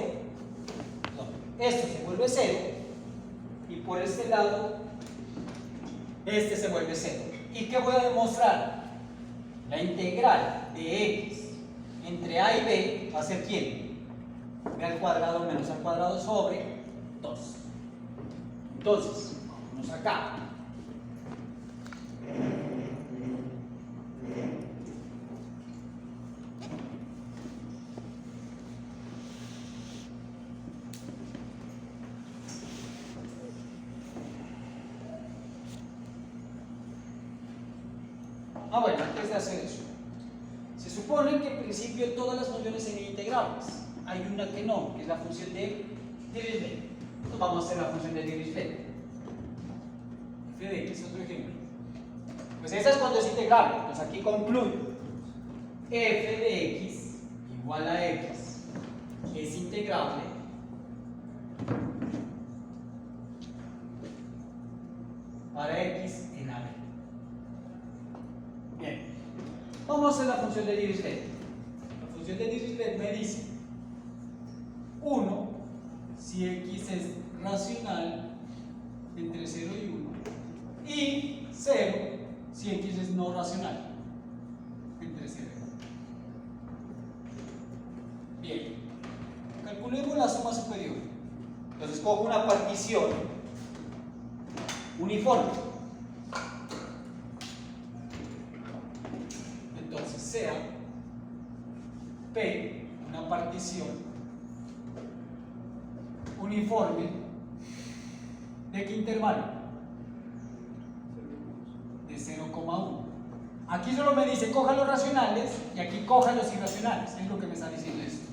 esto se vuelve 0, y por este lado, este se vuelve 0. ¿Y qué voy a demostrar? La integral de x entre a y b va a ser ¿quién? b al cuadrado menos al cuadrado sobre 2. Entonces, vamos acá. Bueno, antes de hacer eso, se supone que en principio todas las funciones son integrables. Hay una que no, que es la función de Dirichlet. Entonces vamos a hacer la función de Dirichlet. F de x, otro ejemplo. Pues esa es cuando es integrable. Entonces aquí concluyo. F de x igual a x es integrable para x en a b. Bien, vamos a hacer la función de Dirichlet. La función de Dirichlet me dice 1 si x es racional entre 0 y 1 y 0 si x es no racional entre 0 y 1. Bien, calculemos la suma superior. Entonces cojo una partición uniforme. Entonces sea P una partición uniforme ¿de qué intervalo? De 0,1. Aquí solo me dice coja los racionales y aquí coja los irracionales, es lo que me está diciendo esto.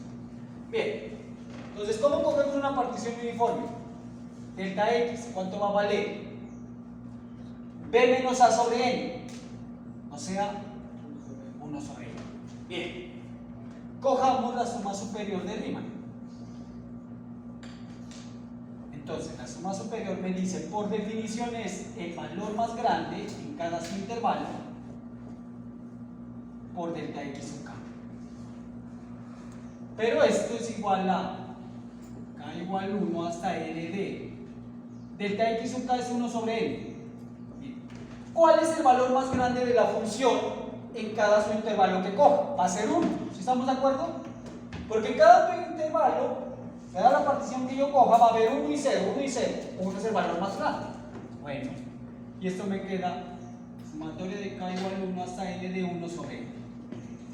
Bien, entonces ¿cómo cogemos una partición uniforme? Delta X, ¿cuánto va a valer? B menos A sobre N, o sea 1 sobre N. Bien, cojamos la suma superior de Riemann. Entonces, la suma superior me dice, por definición, es el valor más grande en cada subintervalo por delta x sub k. Pero esto es igual a k igual 1 hasta n de delta x sub k es 1 sobre n. Bien. ¿Cuál es el valor más grande de la función en cada subintervalo que coja? Va a ser 1, ¿sí estamos de acuerdo? Porque en cada subintervalo, cada la partición que yo coja, va a haber 1 y 0, 1 y 0. 1 es el valor más grande. Bueno, y esto me queda sumatoria de k igual 1 hasta n de 1 sobre n.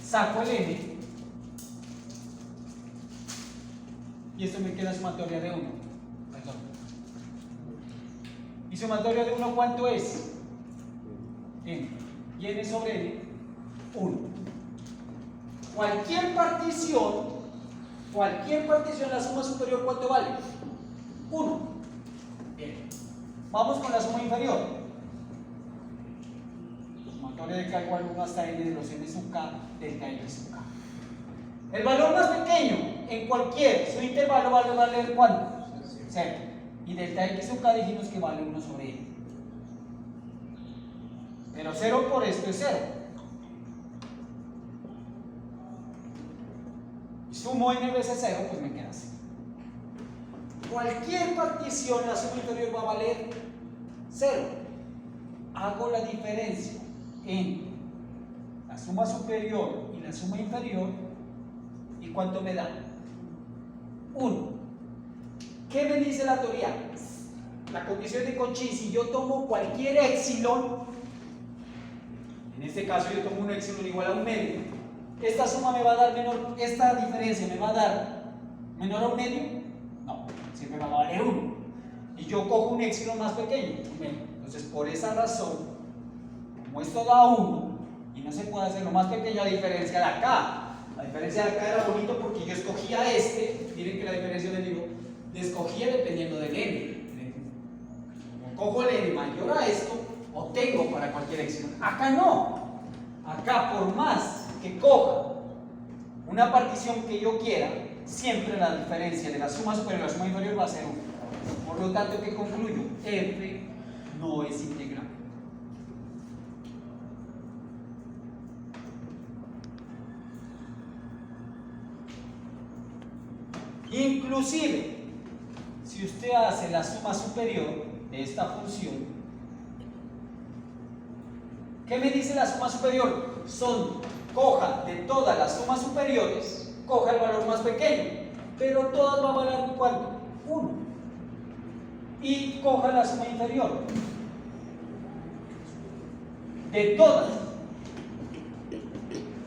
Saco el n y esto me queda sumatoria de 1. Perdón. ¿Y sumatoria de 1 cuánto es? N. Y n sobre n, 1. Cualquier partición, la suma superior, ¿cuánto vale? 1. Bien. Vamos con la suma inferior. Sumatoria de k igual 1 hasta n de los n sub k delta x sub k. El valor más pequeño en cualquier subintervalo va a valer ¿cuánto? 0. Y delta x sub k dijimos que vale 1 sobre n. Pero 0 por esto es 0. Y sumo n veces 0, pues me queda así. Cualquier partición, la suma inferior va a valer 0. Hago la diferencia entre la suma superior y la suma inferior. ¿Y cuánto me da? 1. ¿Qué me dice la teoría? La condición de Cauchy, si yo tomo cualquier épsilon, en este caso yo tomo un épsilon igual a un medio, esta suma me va a dar menor, esta diferencia me va a dar menor a un medio, no, siempre va a valer 1. Y yo cojo un épsilon más pequeño, un medio. Entonces, por esa razón, como esto da 1 y no se puede hacer lo más pequeño a diferencia de acá. La diferencia de acá era bonito porque yo escogía este, miren que la diferencia del digo, le escogía dependiendo del n. Como cojo el n mayor a esto, obtengo para cualquier épsilon. Acá no. Acá, por más que coja una partición que yo quiera, siempre la diferencia de la suma superior y la suma inferior va a ser 1. Por lo tanto, ¿qué concluyo? F no es integral. Inclusive, si usted hace la suma superior de esta función, ¿qué me dice la suma superior? Coja de todas las sumas superiores, coja el valor más pequeño, pero todas van a valer ¿cuánto? 1. Y coja la suma inferior. De todas,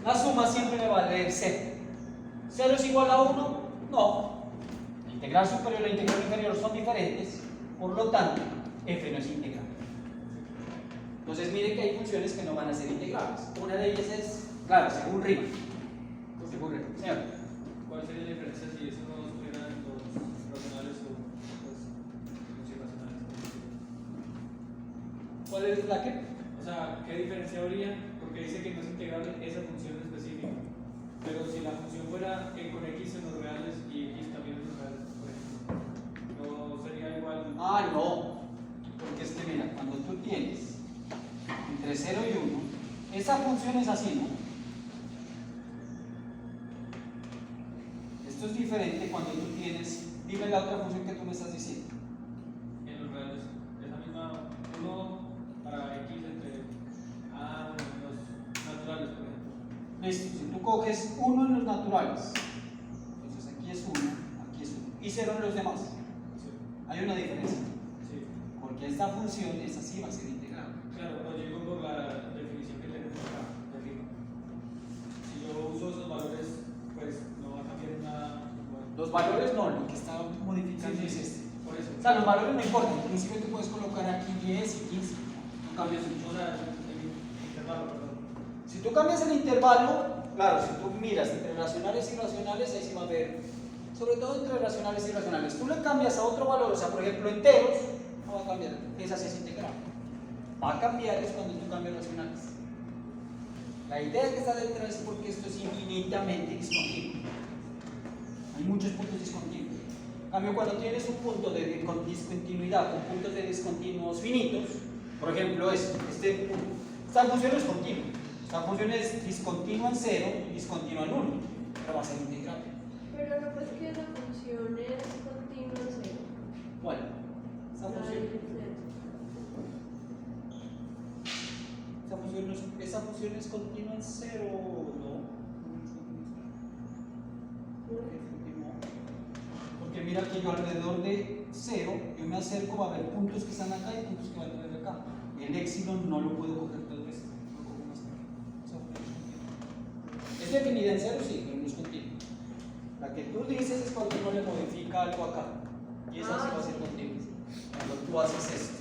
la suma siempre me va a valer 0. ¿0 es igual a 1? No. La integral superior y la integral inferior son diferentes, por lo tanto, f no es integral. Entonces, miren que hay funciones que no van a ser integrales. Una de ellas es, claro, según Riemann. Señor. ¿Cuál sería la diferencia si esos no fueran los racionales o los irracionales? ¿Cuál es la que? O sea, ¿qué diferencia habría? Porque dice que no es integrable esa función específica. Pero si la función fuera con x en los reales y x también en los reales, por ejemplo, ¿no sería igual? Ah, no. Porque es que mira, cuando tú tienes entre 0 y 1, esa función es así, ¿no? Esto es diferente cuando tú tienes, dime la otra función que tú me estás diciendo. En los reales, esa misma 1 para x entre los naturales, por ejemplo. Listo, si tú coges 1 en los naturales, entonces aquí es 1, aquí es 1, y 0 en los demás, Sí. hay una diferencia, Sí. porque esta función es así, va a ser integral. Claro, lo digo por la definición que tenemos acá de Riemann. Si yo uso esos valores, pues no va a cambiar nada. Los valores no, lo que está modificando es este. Por eso. O sea, los valores no importan, inclusive tú puedes colocar aquí 10 y 15, no cambias mucho. O sea, el intervalo, perdón. Si tú cambias el intervalo, claro, si tú miras entre racionales y irracionales, ahí sí va a haber, sobre todo entre racionales y irracionales. Tú le cambias a otro valor, o sea, por ejemplo, enteros, no va a cambiar, esa sí es integral. Va a cambiar es cuando tú cambias racionales. La idea que está detrás es porque esto es infinitamente discontinuo. Hay muchos puntos discontinuos. En cambio, cuando tienes un punto de discontinuidad con puntos de discontinuos finitos, por ejemplo, esta función es continua. Esta función es discontinua en 0 y discontinua en 1, pero va a ser integral. Pero no pues que la función es continua en cero. ¿Cuál? Esta La función es continua en 0, ¿no? Porque mira que yo alrededor de 0, yo me acerco, va a haber puntos que están acá y puntos que van a tener acá. Y el epsilon no lo puedo coger todo esto. Lo cojo más tarde. Es definida en 0, sí, pero no es continua. La que tú dices es cuando uno le modifica algo acá. Y esa sí va a ser continua. Cuando tú haces esto,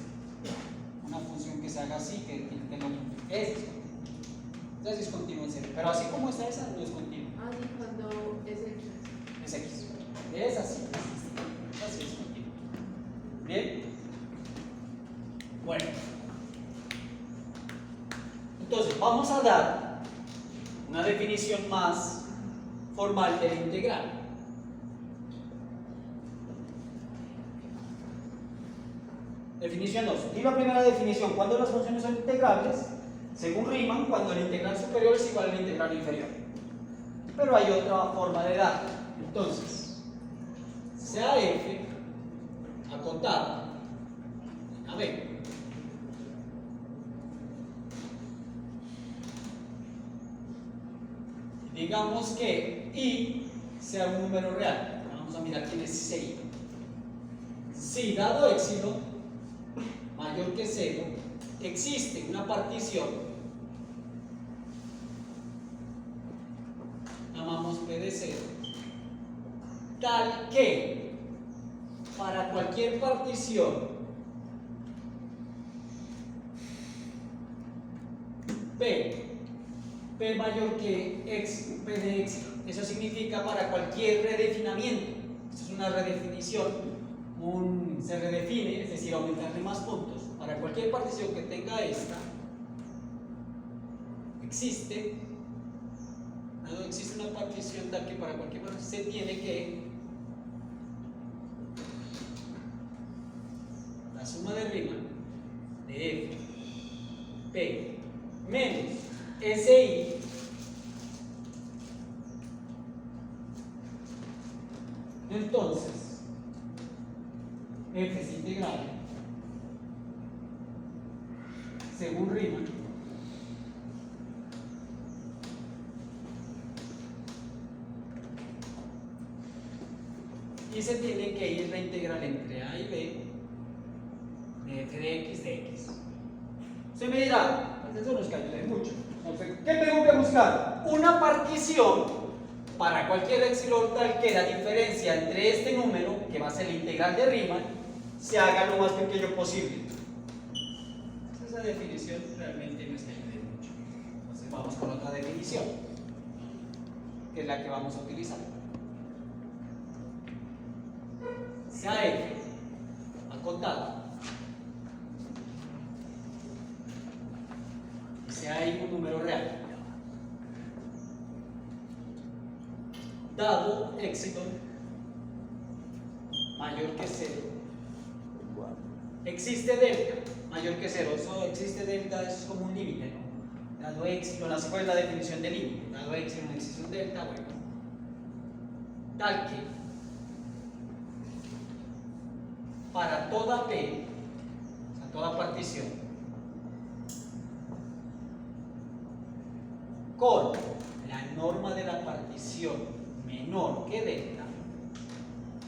una función que se haga así, que tenga un punto. Esa es continua. Entonces es continua en 0. Pero así como está esa, no es continua. Así cuando es X. Es X. Es así. Así es continua. Bien. Bueno. Entonces, vamos a dar una definición más formal de la integral. Definición 2. Y la primera definición, cuando las funciones son integrables, según Riemann, cuando el integral superior es igual al integral inferior. Pero hay otra forma de dar. Entonces, sea f acotada a b. Digamos que i sea un número real. Vamos a mirar quién es i. Si dado epsilon mayor que 0, existe una partición, llamamos P de 0, tal que para cualquier partición P mayor que P de epsilon, eso significa para cualquier redefinamiento. Esto es una redefinición, se redefine, es decir, aumentarle más puntos. Para cualquier partición que tenga esta, existe una partición tal que para cualquier partición se tiene que la suma de Riemann de F P menos SI entonces F es integral según Riemann y se tiene que ir la integral entre A y B de f de x de x. Se me dirá, eso nos ayuda mucho. Entonces, ¿qué tengo que buscar? Una partición para cualquier epsilon tal que la diferencia entre este número, que va a ser la integral de Riemann, se haga lo más pequeño posible. Esa definición realmente nos ayuda mucho. Entonces vamos con otra definición, que es la que vamos a utilizar. Sea f acotado y sea i un número real dado epsilon mayor que 0 existe delta mayor que 0, eso existe delta, eso es como un límite, ¿no? Dado epsilon, así fue la definición de límite, dado epsilon existe un delta, bueno, tal que para toda P, o sea, toda partición, con la norma de la partición menor que delta,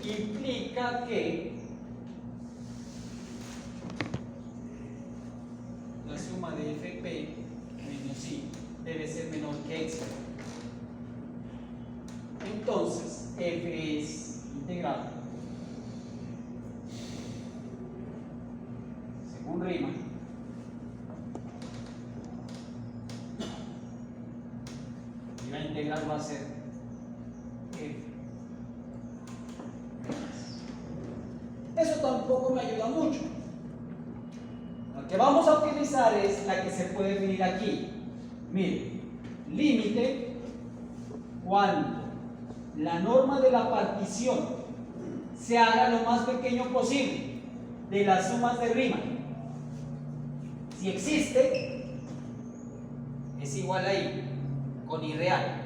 implica que la suma de fp menos i debe ser menor que epsilon. Entonces, f es integral según Riemann y la integral va a ser f. Eso tampoco me ayuda mucho. La que vamos a utilizar es la que se puede definir aquí. Miren, límite cuando la norma de la partición se haga lo más pequeño posible de las sumas de Riemann. Si existe, es igual a I con I real.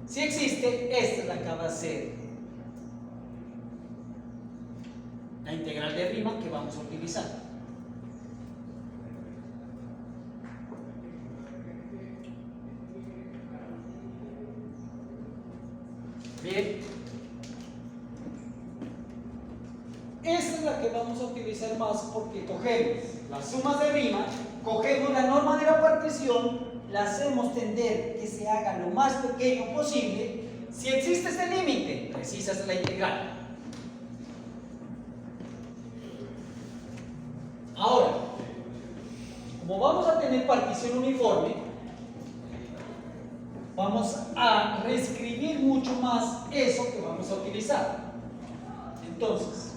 Si existe, esta es la que va a ser la integral de Riemann que vamos a utilizar. Bien. Esta es la que vamos a utilizar más porque cogemos las sumas de Riemann, cogemos la norma de la partición, la hacemos tender que se haga lo más pequeño posible. Si existe este límite, precisa es la integral. Ahora, como vamos a tener partición uniforme, vamos a reescribir mucho más eso que vamos a utilizar. Entonces,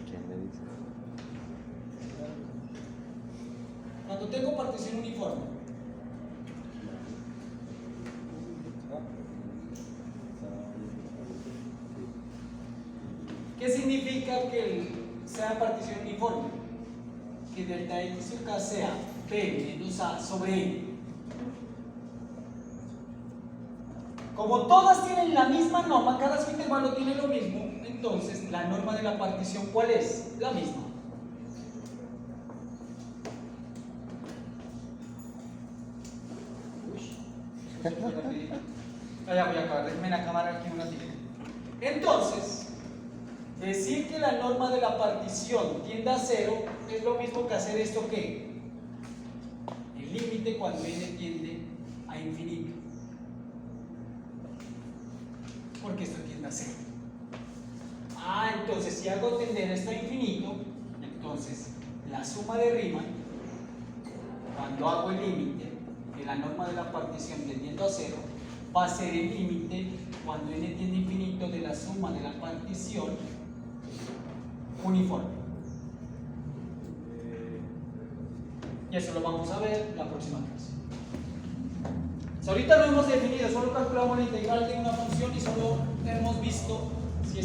¿Quién le dice? cuando tengo partición uniforme, ¿qué significa que sea partición uniforme? Que delta x sub k sea p menos a sobre n. Como todas tienen la misma norma, cada su intervalo tiene lo mismo, entonces la norma de la partición, ¿cuál es? La misma. Ya voy a acabar, déjenme acabar aquí una tira. Entonces, decir que la norma de la partición tiende a 0 es lo mismo que hacer esto que el límite cuando n tiende a infinito. Porque esto tiende a 0. Entonces si hago tender esto a infinito, entonces la suma de Riemann, cuando hago el límite de la norma de la partición tendiendo a 0, va a ser el límite cuando n tiende a infinito de la suma de la partición uniforme. Y eso lo vamos a ver la próxima clase. Ahorita no hemos definido, solo calculamos la integral de una función y solo hemos visto